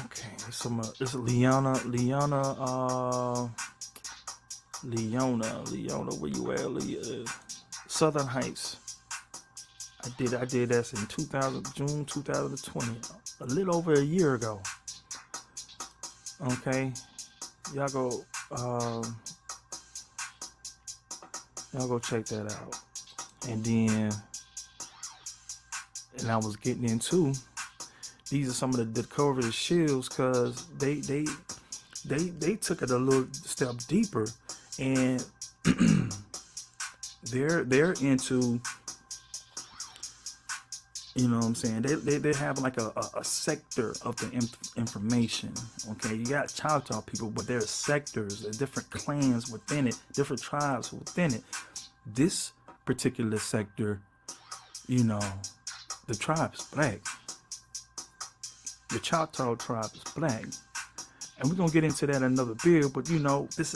Okay, it's Leona, where you at? Southern Heights. I did that in June 2020, a little over a year ago. Okay, y'all go, check that out. And then, I was getting into these are some of the decorative shields because they took it a little step deeper, and they're into, you know what I'm saying, they have like a sector of the information. Okay, you got Choctaw people, but there are sectors, different clans within it, different tribes within it. This particular sector, you know, the tribe is black. The Choctaw tribe is black, and we're gonna get into that in another bill. But this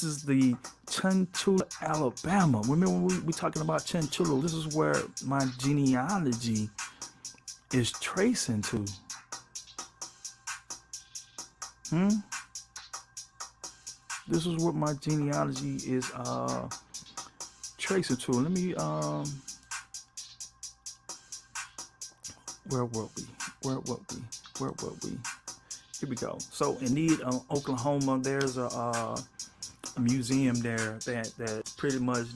is the Chunchula, Alabama. Remember when we talking about Chunchula? This is where my genealogy is tracing to. This is what my genealogy is tracing to. Let me where were we? Here we go. So in Enid, Oklahoma, there's a museum there that pretty much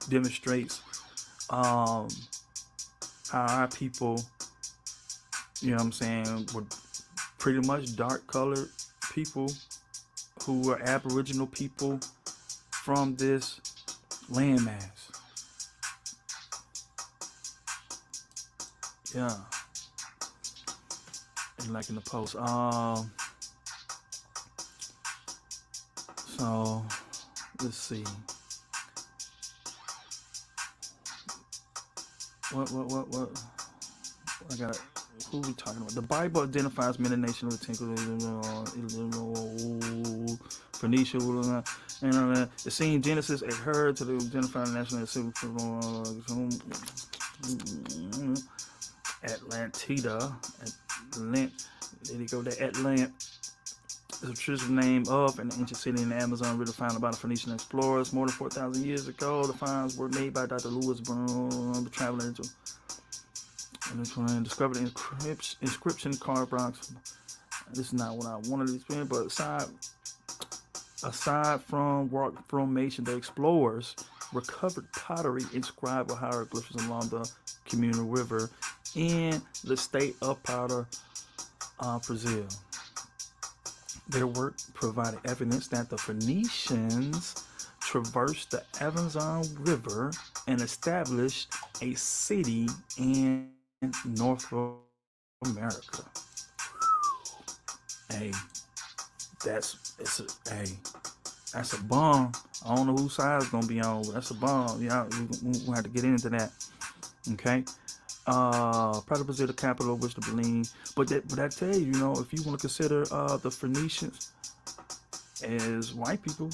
demonstrates how our people, you know what I'm saying, were pretty much dark colored people who were Aboriginal people from this landmass. Yeah. And like in the post. So let's see. What? I got who are we talking about? The Bible identifies many nations with Phoenicia, and it seems Genesis adhered to the identified national Atlantida. There you go. The Atlant is a traditional name of an ancient city in the Amazon River found by the Phoenician explorers more than 4,000 years ago. The finds were made by Dr. Lewis Brown, traveling into and discovered inscription card blocks. This is not what I wanted to explain, but aside from rock formation, the explorers recovered pottery inscribed with hieroglyphs along the communal river in the state of Powder, Brazil. Their work provided evidence that the Phoenicians traversed the Amazon River and established a city in North America. Hey, that's a bomb. I don't know whose side it's gonna be on, but that's a bomb. Yeah, we'll have to get into that. Okay. Probably Brazil, the capital of which to believe. But I tell you, if you want to consider the Phoenicians as white people,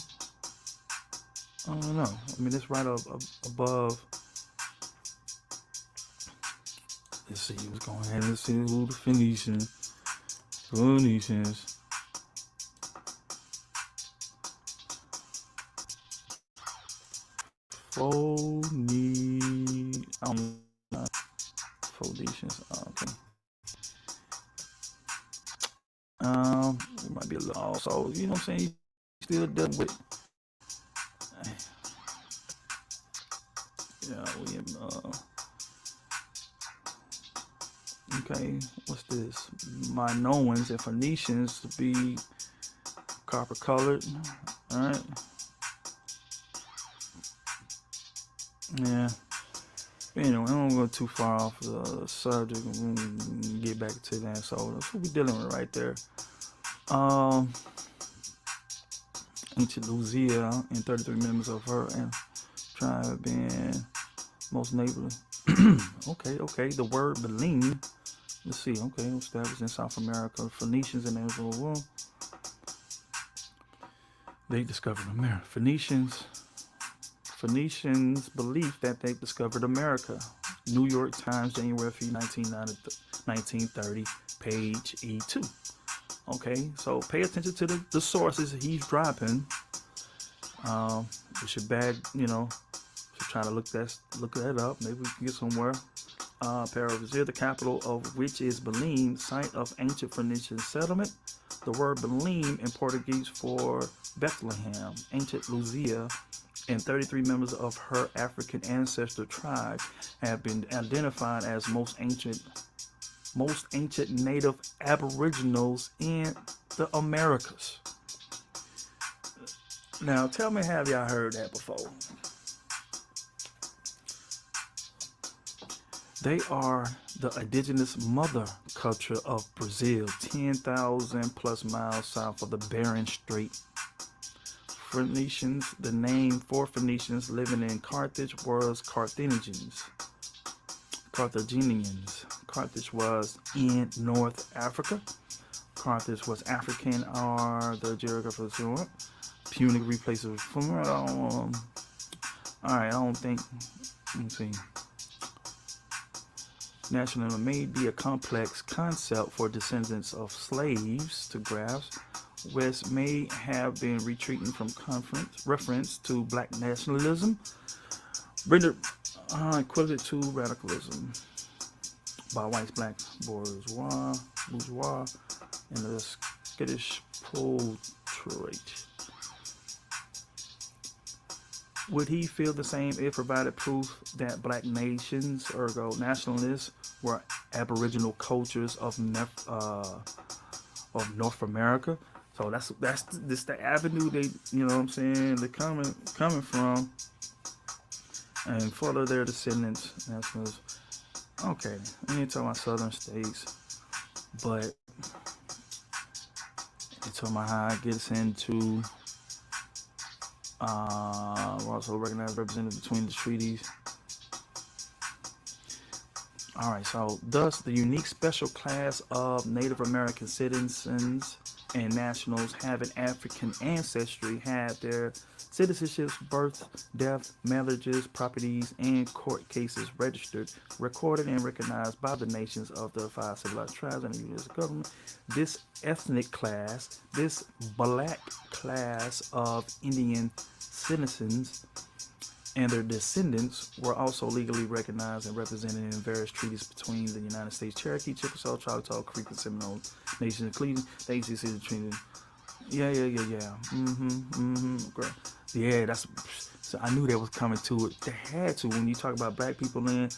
I don't know. I mean, it's right up above. Let's see what's going on. Let's see who the Phoenicians. Phoenicians. Okay. It might be a little also, you know what I'm saying? Still dealing with. Yeah, okay, what's this? Minoans and Phoenicians to be copper colored. Alright. Yeah. Anyway, I don't go too far off the subject. We'll get back to that. So that's what we're dealing with right there. Ancient Lucia and 33 members of her and tribe being most neighborly. Okay. The word Benin. Let's see. Okay, established in South America. Phoenicians and Israel. They discovered America. Phoenicians believe that they discovered America. New York Times, January 1930, page E2. Okay, so pay attention to the sources he's dropping. We should should try to look that up. Maybe we can get somewhere. Brazil, the capital of which is Belém, site of ancient Phoenician settlement. The word Belém in Portuguese for Bethlehem. Ancient Lucia and 33 members of her African ancestor tribe have been identified as most ancient native aboriginals in the Americas. Now, tell me, have y'all heard that before? They are the indigenous mother culture of Brazil, 10,000 plus miles south of the Bering Strait. Phoenicians, the name for Phoenicians living in Carthage was Carthaginians. Carthage was in North Africa. Carthage was African or the geographical Punic replaces. Alright, I don't think. Let me see. Nationalism may be a complex concept for descendants of slaves to grasp, which may have been retreating from reference to black nationalism, rendered equivalent to radicalism by white black bourgeois and the Scottish proletariat. Would he feel the same if provided proof that black nations, ergo nationalists, were aboriginal cultures of North America? So that's the avenue they, they're coming from, and further their descendants. Okay, I ain't talking about southern states, but it's talking about how it gets into. We're also recognized representative between the treaties. All right, so thus the unique special class of Native American citizens and nationals having African ancestry had their citizenships, birth, death, marriages, properties, and court cases registered, recorded, and recognized by the nations of the five civilized tribes and the U.S. government. This ethnic class, this black class of Indian citizens and their descendants were also legally recognized and represented in various treaties between the United States, Cherokee, Chickasaw, Choctaw, Creek, and Seminole nations, including the ACC treaty. Yeah. Great. Yeah, that's. So I knew that was coming to it. They had to. When you talk about black people in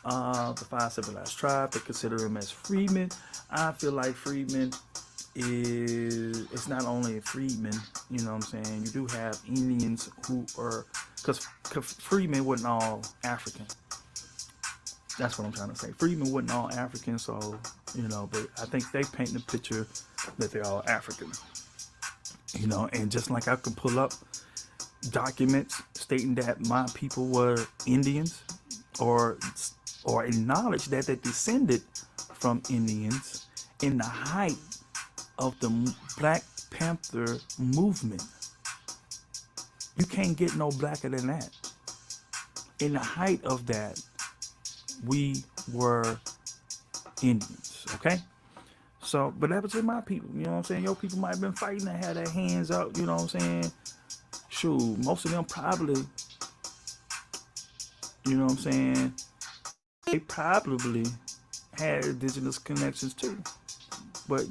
the five civilized tribes, they consider them as freedmen. I feel like freedmen is it's not only a freedmen, you know what I'm saying? You do have Indians who are because freedmen wasn't all African. That's what I'm trying to say. Freedmen wasn't all African, so but I think they paint the picture that they're all African. And just like I could pull up documents stating that my people were Indians, or acknowledge that they descended from Indians in the height of the Black Panther movement. You can't get no blacker than that. In the height of that, we were Indians, okay? So, but that was just my people, you know what I'm saying? Your people might have been fighting to have their hands up, you know what I'm saying? Shoot, most of them probably, you know what I'm saying? They probably had indigenous connections too. But,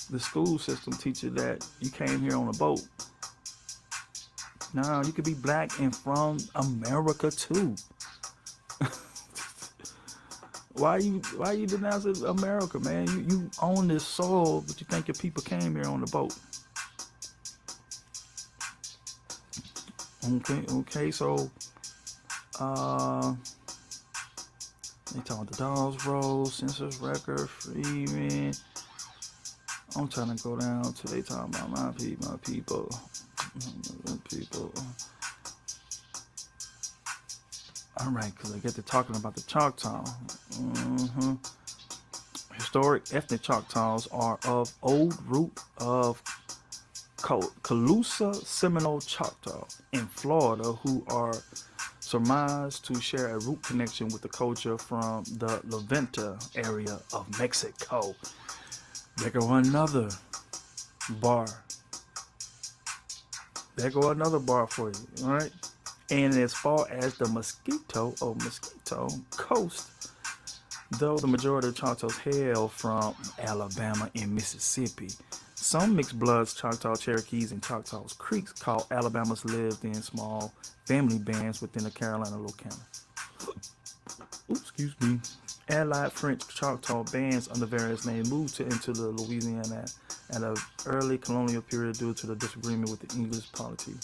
the school system teaches that you came here on a boat. No, you could be black and from America too. Why you denouncing America, man? You own this soil, but you think your people came here on a boat. Okay, so they talking about the Dawes Roll, census record, Freeman. I'm trying to go down to they talking about my people. All right, because I get to talking about the Choctaw. Historic ethnic Choctaws are of old root of Calusa Seminole Choctaw in Florida, who are surmised to share a root connection with the culture from the Levante area of Mexico. There go another bar. There go another bar for you, all right? And as far as the Mosquito Coast, though the majority of Choctaws hail from Alabama and Mississippi, some mixed bloods, Choctaw Cherokees and Choctaw Creeks, called Alabamas, lived in small family bands within the Carolina locality. Excuse me. Allied French Choctaw bands under various names moved into the Louisiana at an early colonial period due to the disagreement with the English polity.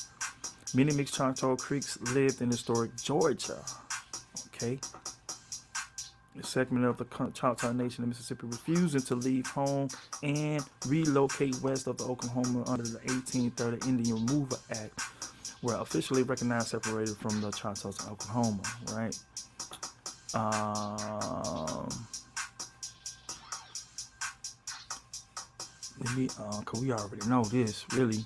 Many mixed Choctaw Creeks lived in historic Georgia. Okay. A segment of the Choctaw Nation in Mississippi refusing to leave home and relocate west of the Oklahoma under the 1830 Indian Removal Act, were officially recognized separated from the Choctaws in Oklahoma, right? Cause we already know this, really.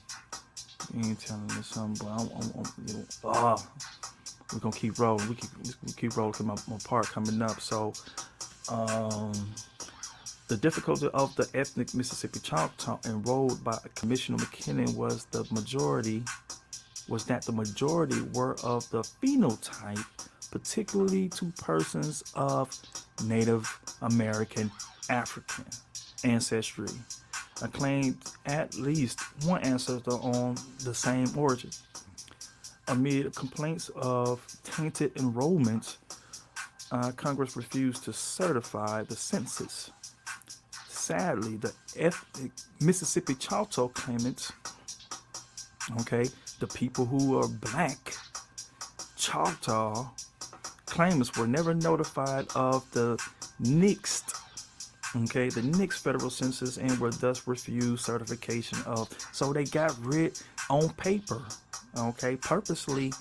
You ain't telling us something, but we're gonna keep rolling. We keep rolling because my part coming up. So, the difficulty of the ethnic Mississippi Choctaw enrolled by Commissioner McKinnon was that the majority were of the phenotype, particularly to persons of Native American African ancestry, claimed at least one ancestor on the same origin. Amid complaints of tainted enrollments, Congress refused to certify the census. Sadly, the ethnic Mississippi Choctaw claimants, the people who are black Choctaw claimants, were never notified of the NICST, the NICS federal census, and were thus refused certification of. So they got rid on paper, purposely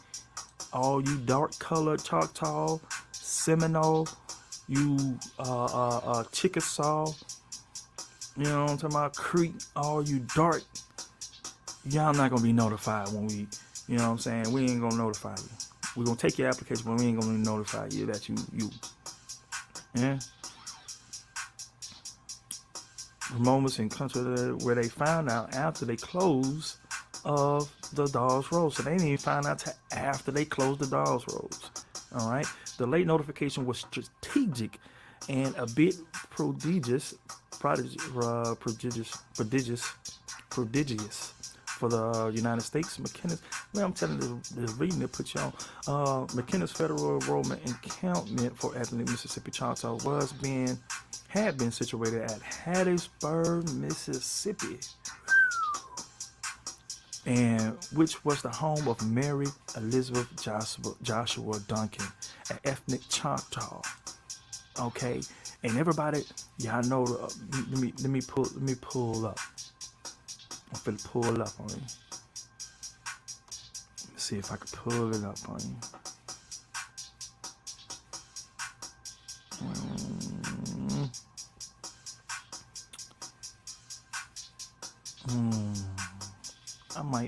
all you dark colored Choctaw, Seminole, you Chickasaw, you know what I'm talking about, Creek, all you dark, y'all not gonna be notified when we, you know what I'm saying, we ain't gonna notify you. We're gonna take your application, but we ain't gonna notify you that you. Yeah. Moments in country where they found out after they closed of the Dawes Road. So they didn't even find out till after they closed the Dawes Roads. All right. The late notification was strategic and a bit prodigious for the United States. McKinnis, man, I'm telling you, this reading that put you on. McKinnis Federal Enrollment Encampment for Ethnic Mississippi Choctaw had been situated at Hattiesburg, Mississippi, and which was the home of Mary Elizabeth Joshua Duncan, an ethnic Choctaw. Okay, and everybody, y'all know. Let me pull up. I'm finna pull up on you. Let's see if I can pull it up on you.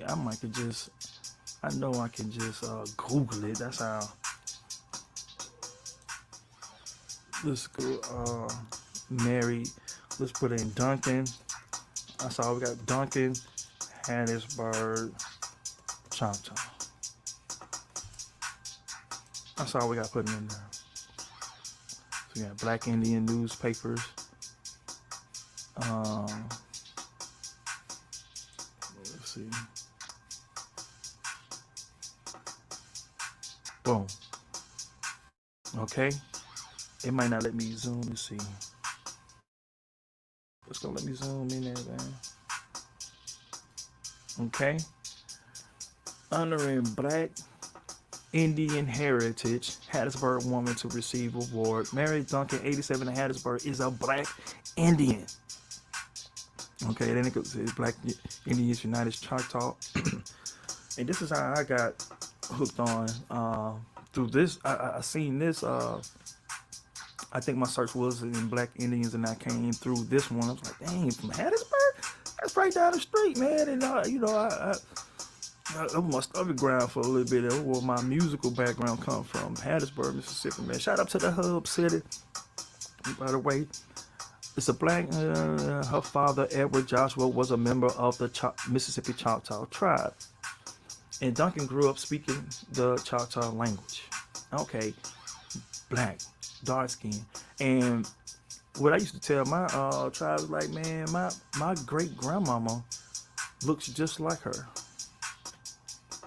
I might could just, I know I can just Google it. That's how. Let's go, Mary. Let's put in Duncan. That's all we got. Duncan, Hattiesburg, Choctaw. That's all we got putting in there. So we got Black Indian newspapers. Let's see. Boom. Okay. It might not let me zoom. Let's see. It's gonna let me zoom in there, man. Okay. Honoring Black Indian heritage, Hattiesburg woman to receive award. Mary Duncan, 87 of Hattiesburg, is a Black Indian. Okay, then it goes Black Indians United Choctaw. And this is how I got hooked on through this. I seen this. I think my search was in Black Indians, and I came through this one. I was like, dang, from Hattiesburg? That's right down the street, man. And I was my stomach ground for a little bit. That's where my musical background come from, Hattiesburg, Mississippi, man. Shout out to the hub city. By the way, it's a Black. Her father, Edward Joshua, was a member of the Mississippi Choctaw tribe, and Duncan grew up speaking the Choctaw language. Okay, Black, dark skin, and what I used to tell my tribe was like, man, my great grandmama looks just like her.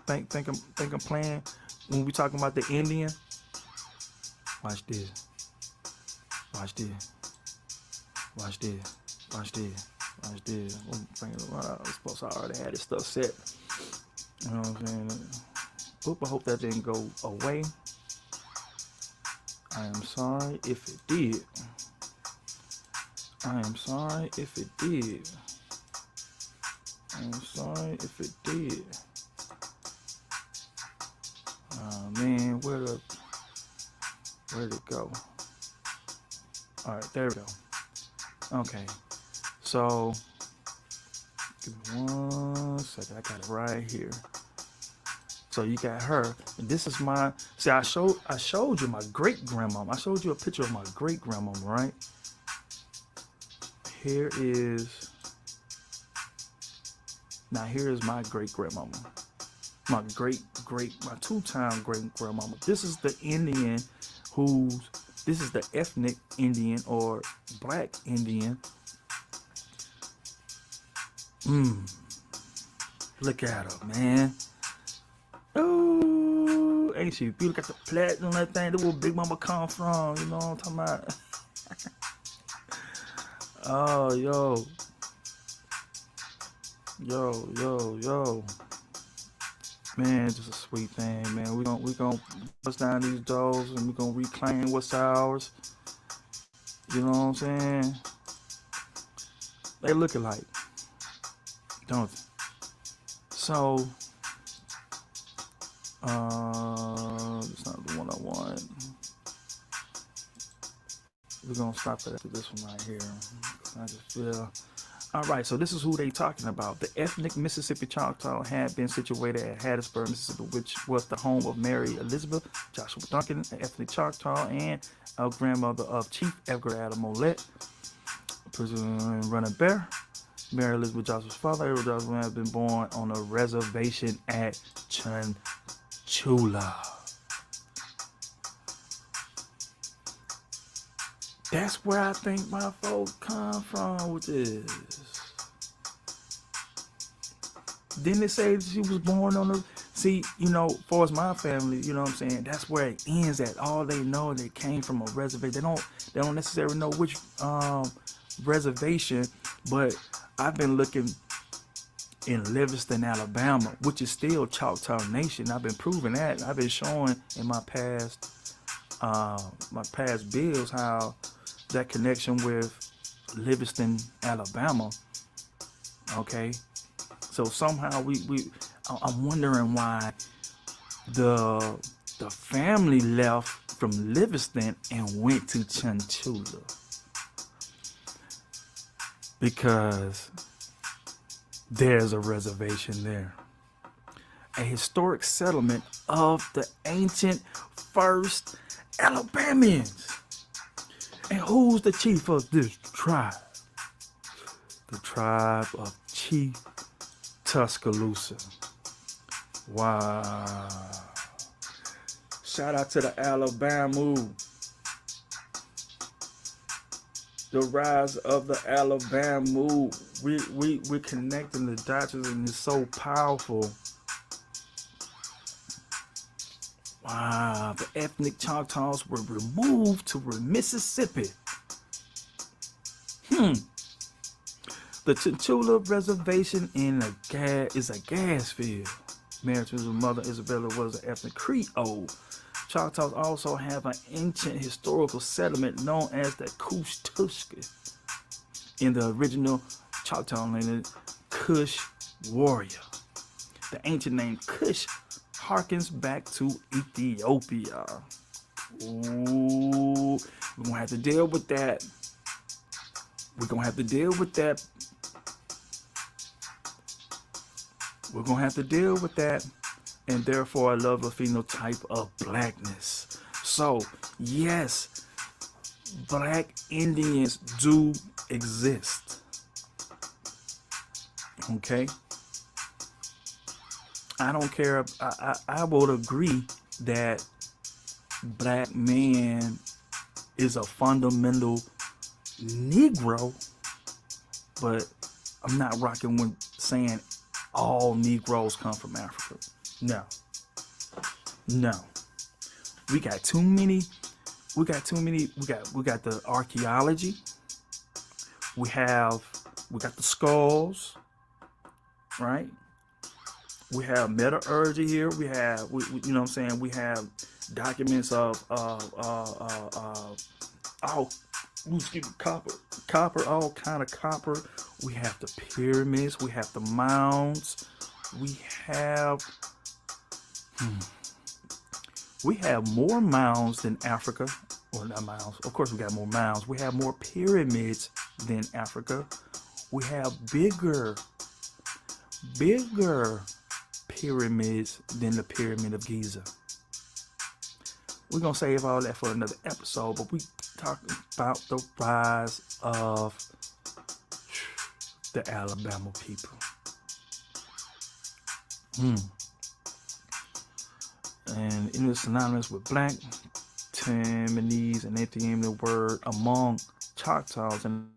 Think I'm playing when we talking about the Indian. Watch this. Watch this. Watch this. Watch this. Watch this. I'm supposed to already had this stuff set. You know what I'm saying? Oop, I hope that didn't go away. I am sorry if it did. I am sorry if it did. I am sorry if it did. Oh man, where'd it go? Alright, there we go. Okay. So give me 1 second. I got it right here. So you got her. And this is my I showed you my great grandmama. I showed you a picture of my great grandmama, right? Here is my great grandmama. My two-time great grandmama. This is the Indian this is the ethnic Indian or Black Indian. Look at her, man. Oh, ain't she beautiful? Got the platinum, that thing. That's where Big Mama come from. You know what I'm talking about? Oh, yo. Man, just a sweet thing, man. We gonna bust down these doors and we gonna reclaim what's ours. You know what I'm saying? They look alike, don't they? So It's not the one I want. We're gonna stop it after this one right here. I just feel. All right, so this is who they talking about. The ethnic Mississippi Choctaw had been situated at Hattiesburg, Mississippi, which was the home of Mary Elizabeth Joshua Duncan, an ethnic Choctaw, and a grandmother of Chief Edgar Adam Mollett, President Running Bear. Mary Elizabeth Joshua's father, Edward Joshua, had been born on a reservation at Chunchula. That's where I think my folks come from with this. Didn't it say she was born on the? See, far as my family, you know what I'm saying. That's where it ends at. All they know, they came from a reservation. They don't necessarily know which reservation, but I've been looking in Livingston, Alabama, which is still Choctaw Nation. I've been proving that. I've been showing in my past bills how that connection with Livingston, Alabama. Okay, so somehow I'm wondering why the family left from Livingston and went to Chunchula, because there's a reservation there, a historic settlement of the ancient first Alabamians. And who's the chief of this tribe? The tribe of Chief Tuscaloosa. Wow. Shout out to the Alibamu. The rise of the Alibamu. We're connecting the dots, and it's so powerful. Wow, the ethnic Choctaws were removed to Mississippi. The Chunchula Reservation is a gas field. Married to his mother, Isabella was an ethnic Creole. Choctaws also have an ancient historical settlement known as the Kushtushka. In the original Choctaw language, Kush warrior. The ancient name Kush harkens back to Ethiopia. Ooh, we're gonna have to deal with that. We're gonna have to deal with that. We're gonna have to deal with that. And therefore, I love a phenotype of blackness. So, yes, black Indians do exist. Okay? I don't care. I would agree that black man is a fundamental Negro, but I'm not rocking with saying all Negroes come from Africa. No. We got too many. We got the archaeology. We got the skulls, right? We have metallurgy here. We have, you know what I'm saying? We have documents of copper, all kind of copper. We have the pyramids. We have the mounds. We have more mounds than Africa. Or not mounds. Of course, we got more mounds. We have more pyramids than Africa. We have bigger pyramids than the Pyramid of Giza. We're going to save all that for another episode, but we talking about the rise of the Alabama people. And it is synonymous with black, Tammany's, and Ethiopian word among Choctaws and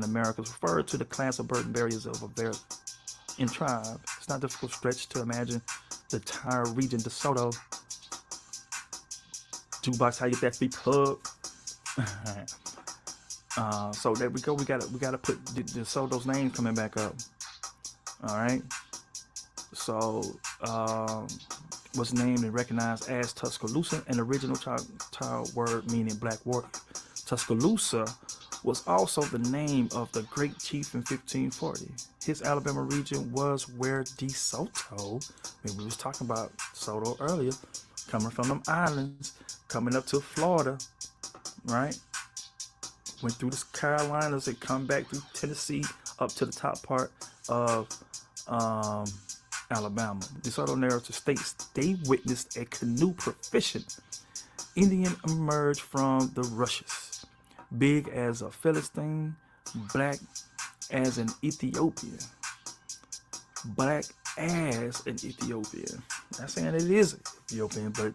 Americas referred to the class of burden barriers of a very in tribe. It's not difficult stretch to imagine the entire region, DeSoto. Jukebox, how you get that feet plug? So there we go. We gotta put DeSoto's name coming back up. All right. So was named and recognized as Tuscaloosa, an original Choctaw word meaning black warrior. Tuscaloosa was also the name of the great chief in 1540. His Alabama region was where DeSoto, I mean, we was talking about Soto earlier, coming from them islands, coming up to Florida, right? Went through the Carolinas and come back through Tennessee up to the top part of um, Alabama. DeSoto narrative states they witnessed a canoe proficient Indian emerge from the rushes, big as a Philistine, black as an Ethiopian. Black as an Ethiopian. Not saying it is Ethiopian, but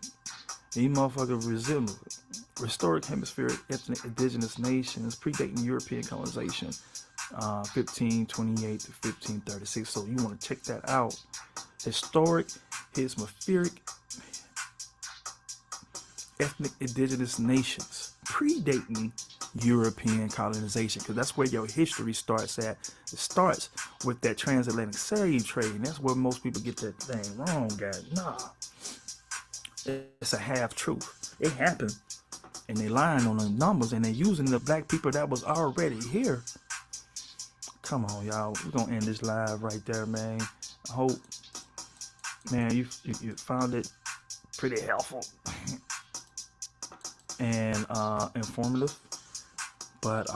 these motherfuckers resemble it. Historic hemispheric ethnic indigenous nations predating European colonization, 1528 to 1536. So you want to check that out. Historic hemispheric ethnic indigenous nations predating European colonization, because that's where your history starts at. It starts with that transatlantic slave trade, and that's where most people get that thing wrong, guys. Nah, it's a half truth. It happened, and they lying on the numbers, and they using the black people that was already here. Come on, y'all. We're gonna end this live right there, man. I hope, man, you found it pretty helpful and informative. But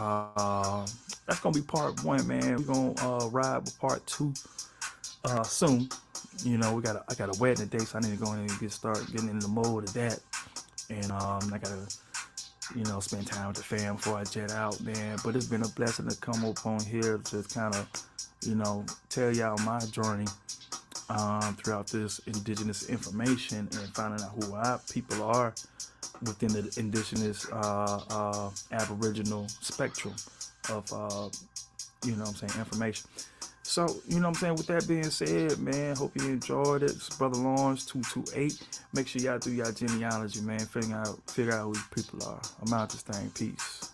that's gonna be part one, man. We're gonna ride with part two soon. You know, I got a wedding today, so I need to go in and getting in the mode of that. And I gotta, spend time with the fam before I jet out, man. But it's been a blessing to come up on here to kind of, tell y'all my journey throughout this indigenous information and finding out who our people are within the indigenous aboriginal spectrum of information. So, with that being said, man, hope you enjoyed it. It's Brother Lawrence 228. Make sure y'all do y'all genealogy, man. Figure out who these people are. I'm out this thing. Peace.